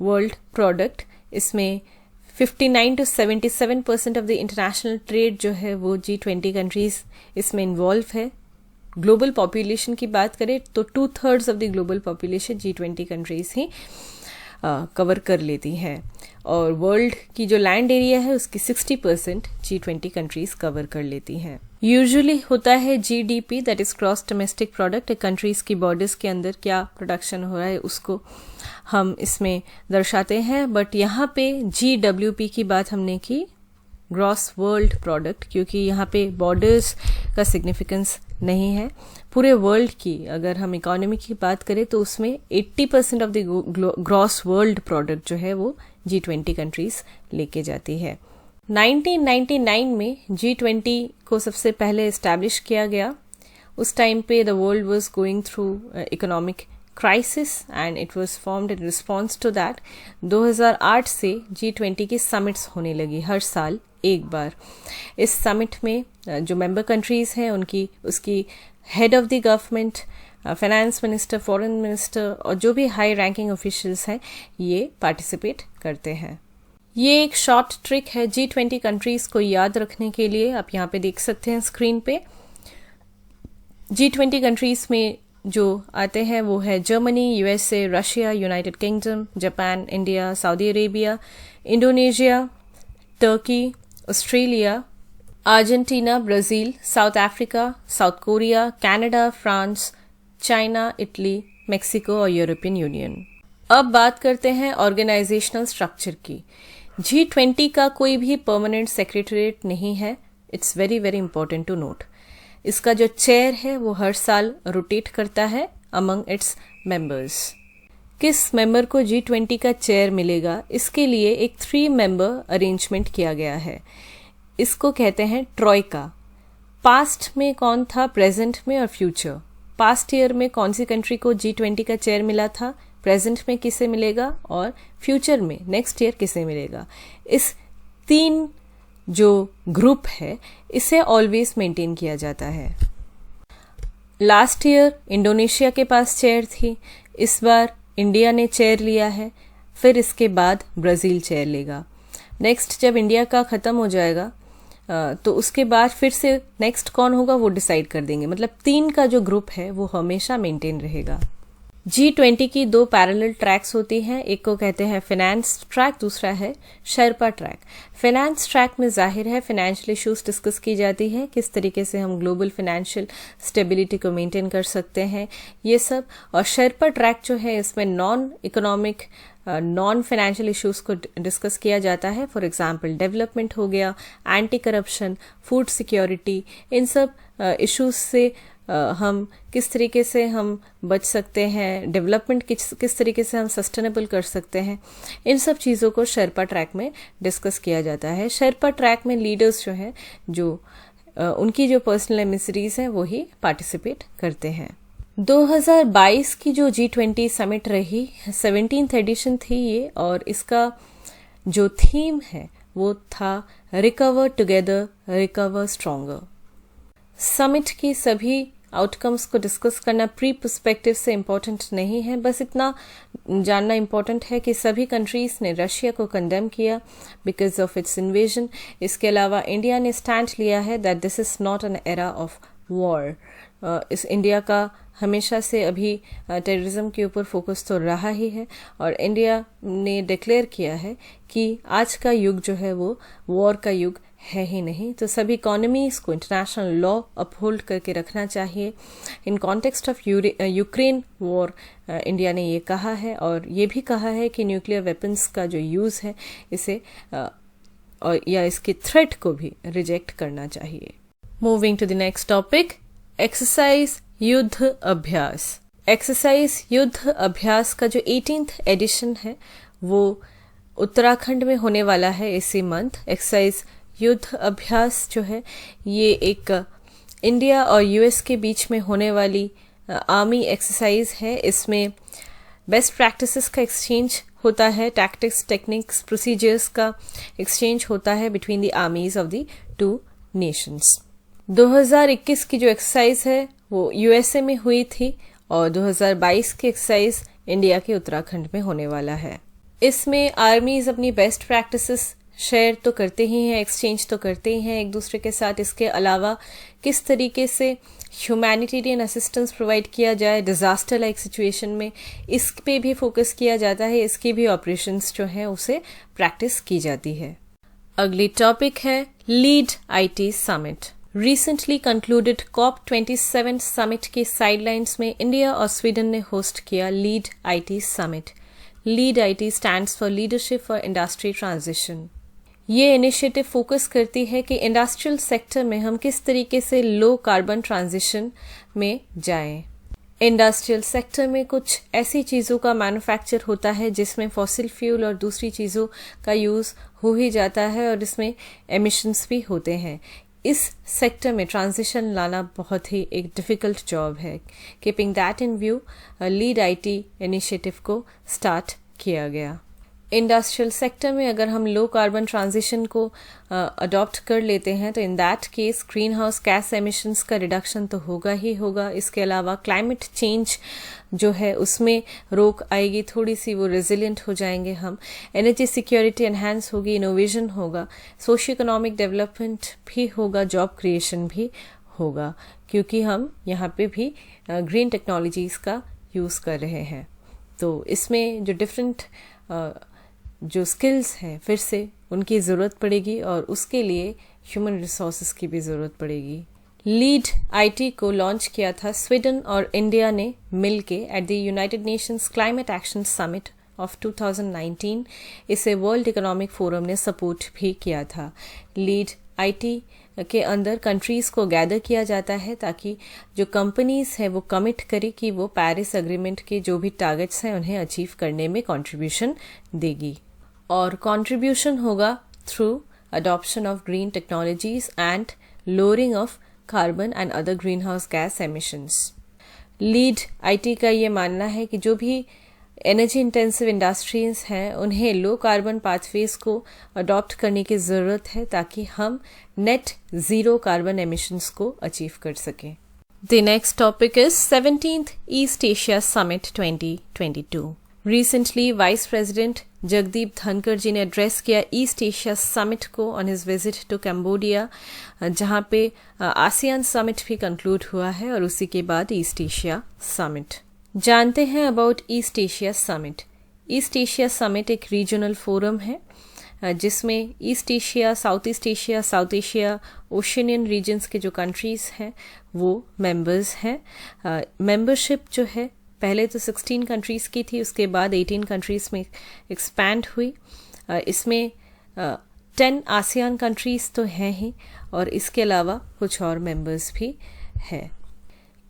world product. इसमें 59 to 77% of the international trade जो है वो G20 कंट्रीज इसमें इन्वॉल्व है। ग्लोबल पॉपुलेशन की बात करें तो 2/3 of the global population G20 countries he cover कर लेती हैं, और वर्ल्ड की जो लैंड एरिया है उसकी 60% G20 कंट्रीज कवर कर लेती हैं। यूजुअली होता है GDP, that is gross domestic product, countries की बॉर्डर्स के अंदर क्या प्रोडक्शन हो रहा है उसको हम इसमें दर्शाते हैं, बट यहाँ पे GWP की बात हमने की, ग्रॉस वर्ल्ड प्रोडक्ट, क्योंकि यहाँ पे बॉर्डर्स का सिग्निफिकेंस नहीं है। पूरे वर्ल्ड की अगर हम इकोनॉमी की बात करें तो उसमें 80% of the gross world product जो है वो G20 कंट्रीज लेके जाती है। 1999 में G20 को सबसे पहले इस्टेब्लिश किया गया। उस टाइम पे the world was going through economic crisis and it was formed in response to that. 2008 से G20 की समिट्स होने लगी हर साल एक बार। इस समिट में जो मेंबर कंट्रीज हैं उसकी head of the government, finance minister, foreign minister और जो भी हाई रैंकिंग ऑफिशियल्स हैं ये पार्टिसिपेट करते हैं। ये एक शॉर्ट ट्रिक है G20 कंट्रीज को याद रखने के लिए, आप यहाँ पे देख सकते हैं स्क्रीन पे। G20 कंट्रीज में जो आते हैं वो है Germany, USA, Russia, United kingdom, Japan, India, Saudi Arabia, Indonesia, Turkey, Australia, Argentina, Brazil, south Africa, south Korea, Canada, France, China, Italy, Mexico और यूरोपियन यूनियन। अब बात करते हैं ऑर्गेनाइजेशनल स्ट्रक्चर की। G20 का कोई भी परमानेंट सेक्रेटरीट नहीं है। It's very very important to note. इसका जो चेयर है वो हर साल रोटेट करता है अमंग इट्स मेंबर्स। किस मेंबर को G20 का चेयर मिलेगा, इसके लिए एक 3 मेंबर अरेंजमेंट किया गया है। इसको कहते हैं ट्रॉयका। पास्ट में कौन था, प्रेजेंट में और फ्यूचर। पास्ट ईयर में कौन सी कंट्री को G20 का चेयर मिला था, प्रेजेंट में किसे मिलेगा और फ्यूचर में नेक्स्ट ईयर किसे मिलेगा। इस 3 जो ग्रुप है इसे ऑलवेज मेंटेन किया जाता है। लास्ट ईयर इंडोनेशिया के पास चेयर थी, इस बार इंडिया ने चेयर लिया है, फिर इसके बाद ब्राज़ील चेयर लेगा। नेक्स्ट जब इंडिया का ख़त्म हो जाएगा तो उसके बाद फिर से नेक्स्ट कौन होगा वो डिसाइड कर देंगे। मतलब 3 का जो ग्रुप है वो हमेशा मेंटेन रहेगा। G20 की 2 पैरेलल ट्रैक्स होती हैं, एक को कहते हैं फाइनेंस ट्रैक, दूसरा है शेरपा ट्रैक। फाइनेंस ट्रैक में जाहिर है फाइनेंशियल इश्यूज डिस्कस की जाती हैं, किस तरीके से हम ग्लोबल फाइनेंशियल स्टेबिलिटी को मेंटेन कर सकते हैं ये सब। और शेरपा ट्रैक जो है इसमें non economic non financial issues को डिस्कस किया जाता है। फॉर एग्जांपल डेवलपमेंट हो गया, एंटी करप्शन, फूड सिक्योरिटी, इन सब इश्यूज से हम किस तरीके से हम बच सकते हैं, डेवलपमेंट किस तरीके से हम सस्टेनेबल कर सकते हैं, इन सब चीज़ों को शेरपा ट्रैक में डिस्कस किया जाता है। शेरपा ट्रैक में लीडर्स जो हैं उनकी जो पर्सनल एमिसरीज हैं वो ही पार्टिसिपेट करते हैं। 2022 की जो G20 समिट रही, 17th एडिशन थी ये, और इसका जो थीम है वो था recover together, recover stronger. Summit की सभी आउटकम्स को डिस्कस करना प्री पर्सपेक्टिव से इम्पोर्टेंट नहीं है, बस इतना जानना इम्पोर्टेंट है कि सभी कंट्रीज ने रशिया को कंडेम किया बिकॉज ऑफ इट्स इन्वेजन। इसके अलावा इंडिया ने स्टैंड लिया है that this is not an era of war. इस इंडिया का हमेशा से अभी टेररिज्म के ऊपर फोकस तो रहा ही है, और इंडिया ने डिक्लेयर किया है कि आज का युग जो है वो वॉर का युग है ही नहीं। तो सभी इकोनॉमीज को इंटरनेशनल लॉ अपहोल्ड करके रखना चाहिए। In context of Ukraine war India ने ये कहा है, और ये भी कहा है कि न्यूक्लियर वेपन्स का जो यूज़ है इसे और या इसके थ्रेट को भी रिजेक्ट करना चाहिए। Moving to the next topic, exercise Yudh Abhyas. Exercise Yudh अभ्यास का जो 18th एडिशन है वो उत्तराखंड में होने वाला है इसी मंथ। एक्सरसाइज युद्ध अभ्यास जो है ये एक इंडिया और यूएस के बीच में होने वाली आर्मी एक्सरसाइज है। इसमें बेस्ट प्रैक्टिसेस का एक्सचेंज होता है, टैक्टिक्स, टेक्निक्स, प्रोसीजर्स का एक्सचेंज होता है between the armies of the 2 Nations. 2021 की जो एक्सरसाइज है वो यूएसए में हुई थी, और 2022 की एक्सरसाइज इंडिया के उत्तराखंड में होने वाला है। इसमें आर्मीज अपनी बेस्ट प्रैक्टिसेस शेयर तो करते ही हैं, एक्सचेंज तो करते ही हैं एक दूसरे के साथ। इसके अलावा किस तरीके से ह्यूमैनिटेरियन असिस्टेंस प्रोवाइड किया जाए डिज़ास्टर लाइक सिचुएशन में, इस पे भी फोकस किया जाता है। इसकी भी ऑपरेशंस जो हैं उसे प्रैक्टिस की जाती है। अगली टॉपिक है lead IT summit. Recently concluded COP27 summit के साइडलाइंस में इंडिया और स्वीडन ने होस्ट किया lead IT summit. Lead IT stands for leadership for industry transition. ये इनिशिएटिव फोकस करती है कि इंडस्ट्रियल सेक्टर में हम किस तरीके से लो कार्बन ट्रांजिशन में जाएं। इंडस्ट्रियल सेक्टर में कुछ ऐसी चीज़ों का मैन्युफैक्चर होता है जिसमें फॉसिल फ्यूल और दूसरी चीज़ों का यूज़ हो ही जाता है और इसमें एमिशंस भी होते हैं। इस सेक्टर में ट्रांजिशन लाना बहुत ही एक डिफ़िकल्ट जॉब है। Keeping that in view, lead IT initiative को स्टार्ट किया गया। इंडस्ट्रियल सेक्टर में अगर हम लो कार्बन ट्रांजिशन को अडॉप्ट कर लेते हैं तो in that case green house gas emissions का रिडक्शन तो होगा ही होगा। इसके अलावा क्लाइमेट चेंज जो है उसमें रोक आएगी, थोड़ी सी वो रेजिलिएंट हो जाएंगे हम। एनर्जी सिक्योरिटी एनहांस होगी, इनोवेशन होगा, सोशियो इकोनॉमिक डेवलपमेंट भी होगा, जॉब क्रिएशन भी होगा, क्योंकि हम यहाँ पे भी ग्रीन टेक्नोलॉजीज़ का यूज़ कर रहे हैं। तो इसमें जो डिफरेंट जो स्किल्स हैं फिर से उनकी ज़रूरत पड़ेगी और उसके लिए ह्यूमन रिसोर्सेज की भी ज़रूरत पड़ेगी। लीड आईटी को लॉन्च किया था स्वीडन और इंडिया ने मिलके at the United Nations climate action summit of 2019। इसे वर्ल्ड इकोनॉमिक फोरम ने सपोर्ट भी किया था। लीड आईटी के अंदर कंट्रीज़ को गैदर किया जाता है ताकि जो कंपनीज़ हैं वो कमिट करे कि वो पेरिस एग्रीमेंट के जो भी टारगेट्स हैं उन्हें अचीव करने में कंट्रीब्यूशन देगी। और कंट्रीब्यूशन होगा through adoption of green technologies and lowering of carbon and other green house gas emissions. Lead IT का ये मानना है कि जो भी एनर्जी इंटेंसिव इंडस्ट्रीज हैं उन्हें लो कार्बन पाथवेज को अडॉप्ट करने की ज़रूरत है ताकि हम नेट ज़ीरो कार्बन एमिशंस को अचीव कर सकें। The next topic is 17th East Asia Summit 2022। Recently Vice President Jagdeep Dhankhar ji ने एड्रेस किया ईस्ट एशिया समिट को on his visit to Cambodia, जहां पे आसियान समिट भी कंक्लूड हुआ है और उसी के बाद ईस्ट एशिया समिट। जानते हैं about East Asia Summit. East Asia Summit एक रीजनल फोरम है जिसमें East Asia, South Asia, Oceanian regions के जो कंट्रीज़ हैं वो मेंबर्स हैं। मेंबरशिप जो है पहले तो 16 कंट्रीज़ की थी, उसके बाद 18 कंट्रीज़ में एक्सपैंड हुई। इसमें 10 आसियान कंट्रीज़ तो हैं ही और इसके अलावा कुछ और मेंबर्स भी हैं।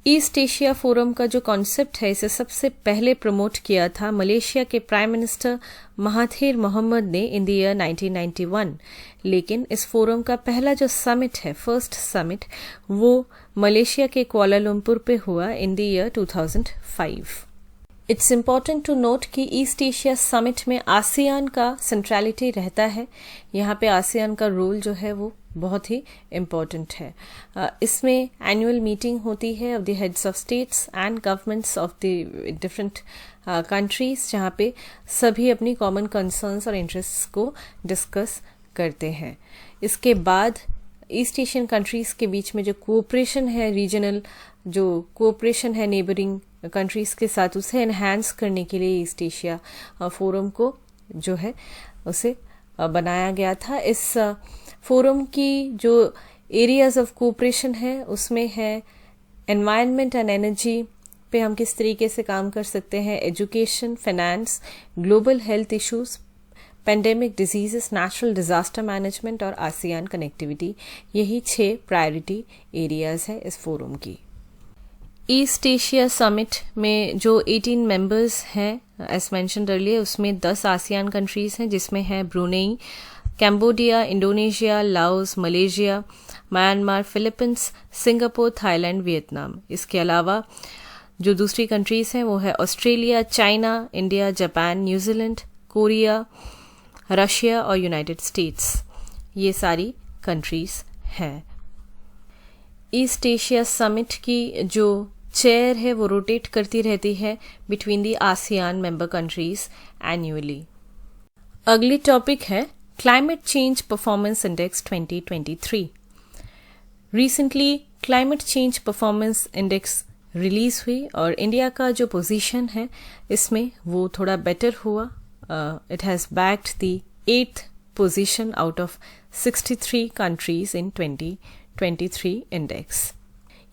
ईस्ट एशिया फोरम का जो कॉन्सेप्ट है इसे सबसे पहले प्रमोट किया था मलेशिया के प्राइम मिनिस्टर महाथिर मोहम्मद ने इन द ईयर 1991। लेकिन इस फोरम का पहला जो समिट है, फर्स्ट समिट, वो मलेशिया के कुआलालंपुर पे हुआ in the year 2005। It's important to note कि ईस्ट एशिया समिट में आसियान का सेंट्रलिटी रहता है। यहाँ पे आसियान का रोल जो है वो बहुत ही इम्पॉर्टेंट है। इसमें एनुअल मीटिंग होती है of the heads of states and governments of the different countries, जहाँ पे सभी अपनी कॉमन कंसर्न्स और इंटरेस्ट्स को डिस्कस करते हैं। इसके बाद ईस्ट एशियन कंट्रीज़ के बीच में जो कोऑपरेशन है, रीजनल जो कोऑपरेशन है नेबरिंग कंट्रीज़ के साथ, उसे एनहांस करने के लिए ईस्ट एशिया फोरम को जो है उसे बनाया गया था। इस फोरम की जो एरियाज ऑफ कोऑपरेशन है उसमें है एनवायरनमेंट एंड एनर्जी पे हम किस तरीके से काम कर सकते हैं, education, finance, global health issues, pandemic diseases, natural disaster management और आसियान कनेक्टिविटी। यही 6 प्रायोरिटी एरियाज है इस फोरम की। ईस्ट एशिया समिट में जो 18 मेंबर्स हैं एज मेंशन्ड अर्लियर, उसमें 10 आसियान कंट्रीज हैं जिसमें है Brunei, Cambodia, Indonesia, Laos, Malaysia, Myanmar, Philippines, Singapore, Thailand, Vietnam. इसके अलावा जो दूसरी कंट्रीज़ हैं वो है Australia, China, India, Japan, New Zealand, Korea, Russia और यूनाइटेड स्टेट्स। ये सारी कंट्रीज़ हैं। ईस्ट एशिया समिट की जो चेयर है वो रोटेट करती रहती है between the ASEAN member countries annually. अगली टॉपिक है Climate Change Performance Index 2023. Recently Climate Change Performance Index release हुई और इंडिया का जो पोजीशन है इसमें वो थोड़ा बेटर हुआ. It has backed the 8th position out of 63 countries in 2023 index.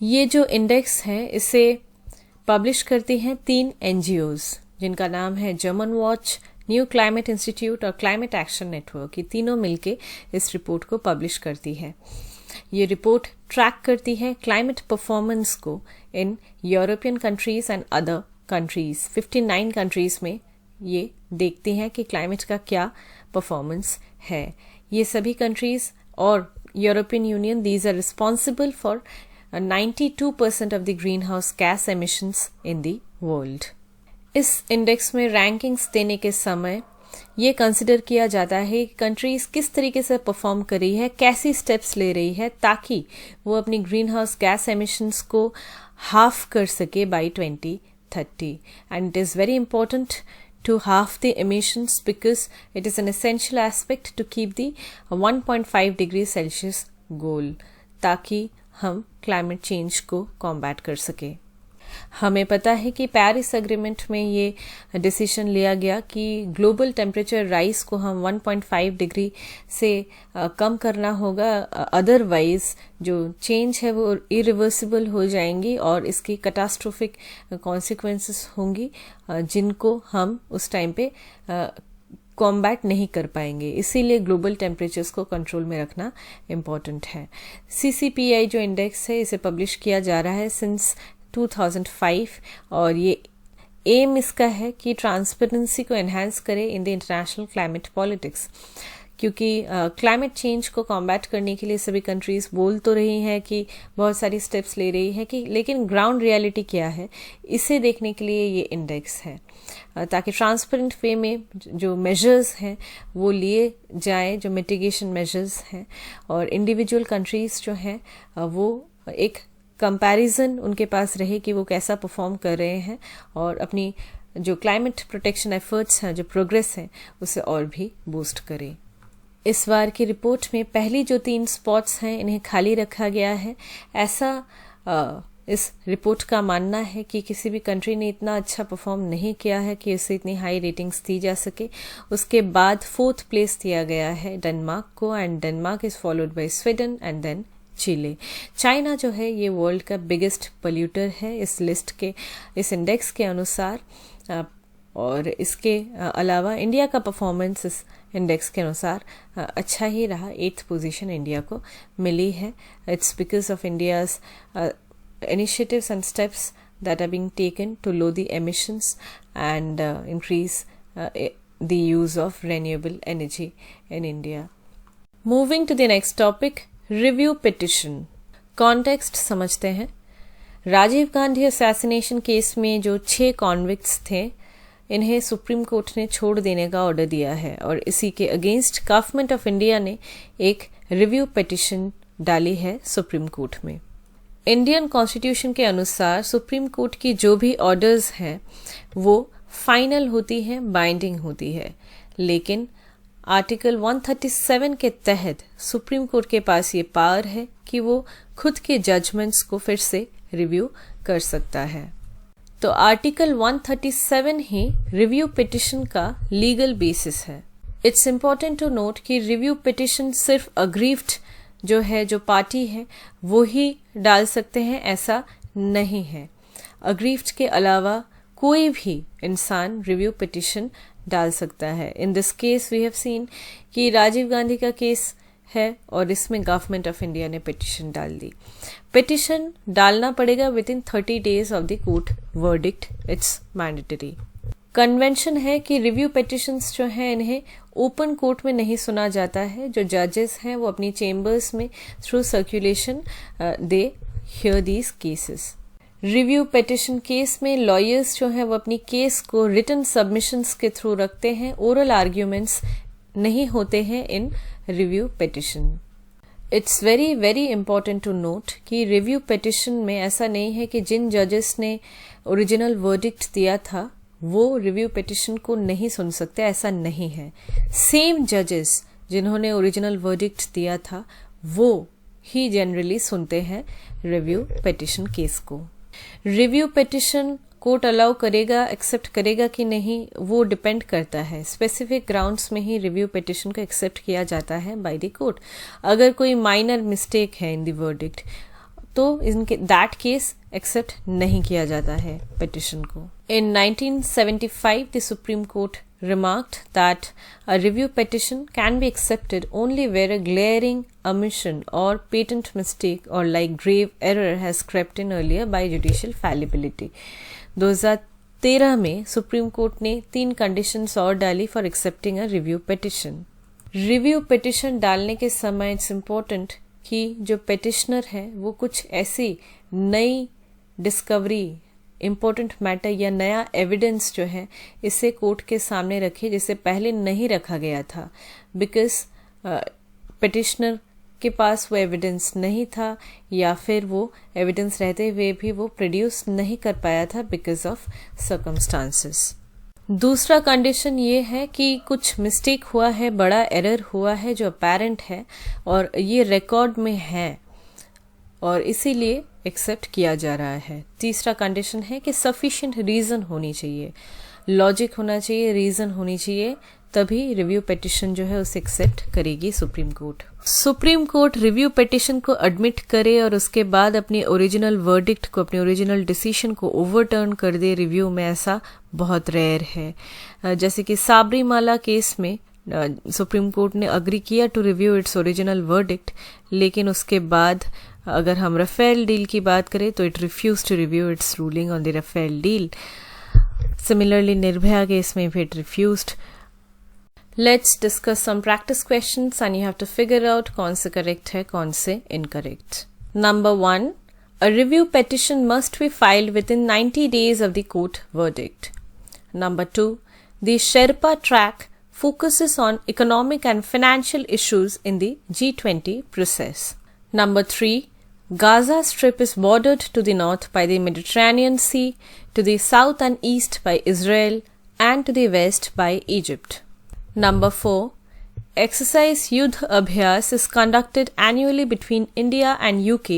ये जो इंडेक्स है इसे पब्लिश करती हैं 3 NGOs जिनका नाम है German watch, new climate institute और क्लाइमेट एक्शन नेटवर्क. ये तीनों मिलके इस रिपोर्ट को पब्लिश करती है. ये रिपोर्ट ट्रैक करती है क्लाइमेट परफॉर्मेंस को in European countries and other countries. 59 countries में ये देखती हैं कि क्लाइमेट का क्या परफॉर्मेंस है. ये सभी कंट्रीज और European Union, these are responsible for 92% of the green house gas emissions in the world. इस इंडेक्स में रैंकिंग्स देने के समय ये कंसिडर किया जाता है कि कंट्रीज किस तरीके से परफॉर्म कर रही है, कैसी स्टेप्स ले रही है ताकि वो अपनी ग्रीन हाउस गैस एमिशंस को हाफ कर सके by 2030. And it is very important to halve the emissions because it is an essential aspect to keep the 1.5 degrees Celsius goal ताकि हम climate change को combat कर सके. हमें पता है कि पेरिस एग्रीमेंट में ये डिसीजन लिया गया कि ग्लोबल टेम्परेचर राइज को हम 1.5 डिग्री से कम करना होगा, अदरवाइज जो चेंज है वो इरिवर्सिबल हो जाएंगी और इसकी कैटास्ट्रोफिक कॉन्सिक्वेंसेस होंगी जिनको हम उस टाइम पे कॉम्बैट नहीं कर पाएंगे. इसीलिए ग्लोबल टेम्परेचर्स को कंट्रोल में रखना इम्पॉर्टेंट है. CCPI जो इंडेक्स है इसे पब्लिश किया जा रहा है सिंस 2005 और ये एम इसका है कि ट्रांसपेरेंसी को एनहांस करे in the international climate politics. क्योंकि क्लाइमेट चेंज को कॉम्बैट करने के लिए सभी कंट्रीज बोल तो रही हैं कि बहुत सारी स्टेप्स ले रही है कि लेकिन ग्राउंड रियलिटी क्या है इसे देखने के लिए ये इंडेक्स है ताकि ट्रांसपेरेंट वे में जो मेजर्स हैं वो लिए जाएं, जो मिटिगेशन मेजर्स हैं, और इंडिविजुअल कंट्रीज जो हैं वो एक कंपैरिजन उनके पास रहे कि वो कैसा परफॉर्म कर रहे हैं और अपनी जो क्लाइमेट प्रोटेक्शन एफर्ट्स हैं, जो प्रोग्रेस हैं, उसे और भी बूस्ट करें. इस बार की रिपोर्ट में पहली जो 3 स्पॉट्स हैं इन्हें खाली रखा गया है. ऐसा इस रिपोर्ट का मानना है कि किसी भी कंट्री ने इतना अच्छा परफॉर्म नहीं किया है कि उसे इतनी हाई रेटिंग्स दी जा सके. उसके बाद 4th प्लेस दिया गया है डेनमार्क को and Denmark is followed by Sweden and then Chile. China जो है ये वर्ल्ड का बिगेस्ट पोल्यूटर है इस लिस्ट के, इस इंडेक्स के अनुसार. और इसके अलावा इंडिया का परफॉर्मेंस इस इंडेक्स के अनुसार अच्छा ही रहा. 8th पोजीशन इंडिया को मिली है. It's because of India's initiatives and steps that are being taken to lower the emissions and increase the use of renewable energy in India. Moving to the next topic, review petition. Context समझते हैं. राजीव गांधी असैसिनेशन केस में जो 6 कॉन्विक्ट्स थे इन्हें सुप्रीम कोर्ट ने छोड़ देने का ऑर्डर दिया है और इसी के अगेंस्ट गवर्नमेंट ऑफ इंडिया ने एक रिव्यू पिटिशन डाली है सुप्रीम कोर्ट में. इंडियन कॉन्स्टिट्यूशन के अनुसार सुप्रीम कोर्ट की जो भी ऑर्डर्स हैं वो फाइनल होती हैं, बाइंडिंग होती है. लेकिन आर्टिकल 137 के तहत सुप्रीम कोर्ट के पास ये पावर है कि वो खुद के जजमेंट्स को फिर से रिव्यू कर सकता है. तो आर्टिकल 137 ही रिव्यू पिटिशन का लीगल बेसिस है. इट्स इम्पॉर्टेंट टू नोट कि रिव्यू पिटिशन सिर्फ अग्रीव्ड जो है, जो पार्टी है, वो ही डाल सकते हैं, ऐसा नहीं है. अग्रीव्ड के अलावा कोई भी इंसान रिव्यू पिटिशन डाल सकता है. In this case we have seen कि राजीव गांधी का केस है और इसमें गवर्नमेंट ऑफ इंडिया ने पिटिशन डाल दी. पिटिशन डालना पड़ेगा within 30 days of the court verdict. It's mandatory. Convention है कि रिव्यू पिटिशंस जो हैं इन्हें ओपन कोर्ट में नहीं सुना जाता है. जो जजेस हैं वो अपनी चेम्बर्स में through circulation they hear these cases. Review petition case में लॉयर्स जो हैं वो अपनी केस को रिटन सबमिशंस के थ्रू रखते हैं. ओरल आर्ग्यूमेंट्स नहीं होते हैं in review petition. It's very very important to note कि रिव्यू पिटिशन में ऐसा नहीं है कि जिन जजेस ने ओरिजिनल वर्डिक्ट दिया था वो रिव्यू पिटिशन को नहीं सुन सकते, ऐसा नहीं है. सेम जजेस जिन्होंने ओरिजिनल वर्डिक्ट दिया था वो ही जनरली सुनते हैं रिव्यू पिटिशन केस को। रिव्यू पिटिशन कोर्ट अलाउ करेगा, एक्सेप्ट करेगा कि नहीं, वो डिपेंड करता है। स्पेसिफिक ग्राउंड्स में ही रिव्यू पिटिशन को एक्सेप्ट किया जाता है बाय द कोर्ट। अगर कोई माइनर मिस्टेक है इन द वर्डिक्ट तो इनके दैट केस एक्सेप्ट नहीं किया जाता है पिटिशन को। In 1975, the Supreme Court remarked that a review petition can be accepted only where a glaring omission or patent mistake or like grave error has crept in earlier by judicial fallibility. 2013 में सुप्रीम कोर्ट ने 3 कंडीशंस और डाली for accepting a review petition. Review petition डालने के समय इट्स इम्पोर्टेंट कि जो पिटिशनर है वो कुछ ऐसी नई डिस्कवरी, इम्पोर्टेंट मैटर या नया एविडेंस जो है इसे कोर्ट के सामने रखे जिसे पहले नहीं रखा गया था, बिकॉज पिटिशनर के पास वो एविडेंस नहीं था या फिर वो एविडेंस रहते हुए भी वो प्रोड्यूस नहीं कर पाया था बिकॉज ऑफ सर्कमस्टांसेस। दूसरा कंडीशन ये है कि कुछ मिस्टेक हुआ है, बड़ा एरर हुआ है जो अपेरेंट है और ये रिकॉर्ड में है और इसीलिए एक्सेप्ट किया जा रहा है। तीसरा कंडीशन है कि सफिशिएंट रीजन होनी चाहिए, लॉजिक होना चाहिए, रीजन होनी चाहिए, तभी रिव्यू पिटिशन जो है उसे एक्सेप्ट करेगी supreme court. Supreme court review petition को एडमिट करे और उसके बाद अपनी ओरिजिनल वर्डिक्ट को, अपनी ओरिजिनल डिसीजन को ओवरटर्न कर दे रिव्यू में, ऐसा बहुत रेयर है। जैसे कि साबरीमाला केस में सुप्रीम कोर्ट ने अग्री किया to review its original verdict, लेकिन उसके बाद अगर हम राफेल डील की बात करें तो it refuse to review its ruling on the Rafale deal. Similarly Nirbhaya case में भी it refused. Let's discuss some practice questions and you have to figure out कौन से correct है, कौन से incorrect. Number 1. A review petition must be filed within 90 days of the court verdict. Number 2. The Sherpa track focuses on economic and financial issues in the G20 process. Number 3. Gaza Strip is bordered to the north by the Mediterranean Sea, to the south and east by Israel, and to the west by Egypt. Number 4. Exercise Yudh Abhyas is conducted annually between India and UK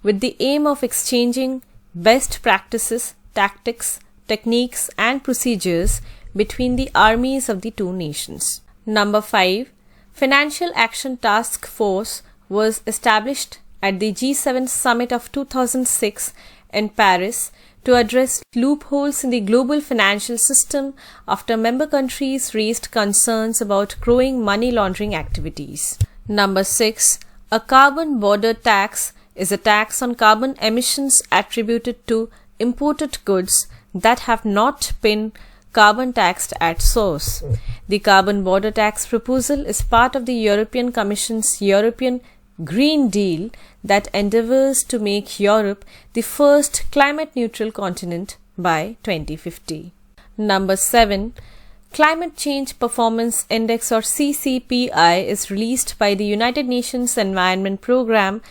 with the aim of exchanging best practices, tactics, techniques and procedures between the armies of the two nations. Number 5. Financial Action Task Force was established at the G7 Summit of 2006 in Paris to address loopholes in the global financial system after member countries raised concerns about growing money laundering activities. Number 6. A carbon border tax is a tax on carbon emissions attributed to imported goods that have not been carbon taxed at source. The carbon border tax proposal is part of the European Commission's European Green Deal that endeavours to make Europe the first climate-neutral continent by 2050. Number 7. Climate Change Performance Index or CCPI is released by the United Nations Environment Programme.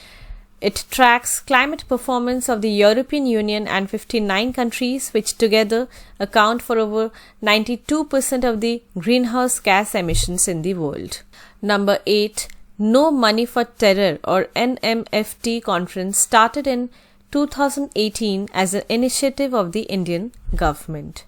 It tracks climate performance of the European Union and 59 countries which together account for over 92% of the greenhouse gas emissions in the world. Number 8. No Money for Terror or NMFT conference started in 2018 as an initiative of the Indian government.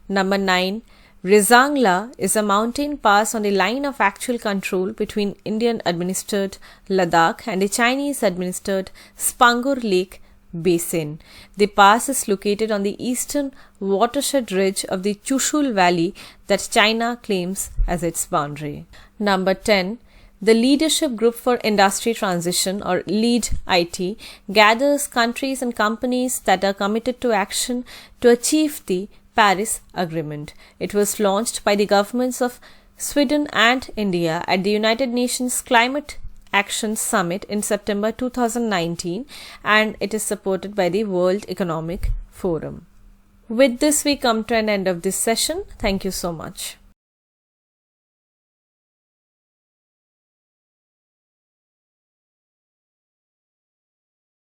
Number 9. Rizangla is a mountain pass on the line of actual control between Indian administered Ladakh and the Chinese administered Spangur Lake Basin. The pass is located on the eastern watershed ridge of the Chushul Valley that China claims as its boundary. Number 10. The Leadership Group for Industry Transition or LEAD-IT gathers countries and companies that are committed to action to achieve the Paris Agreement. It was launched by the governments of Sweden and India at the United Nations Climate Action Summit in September 2019 and it is supported by the World Economic Forum. With this we come to an end of this session. Thank you so much.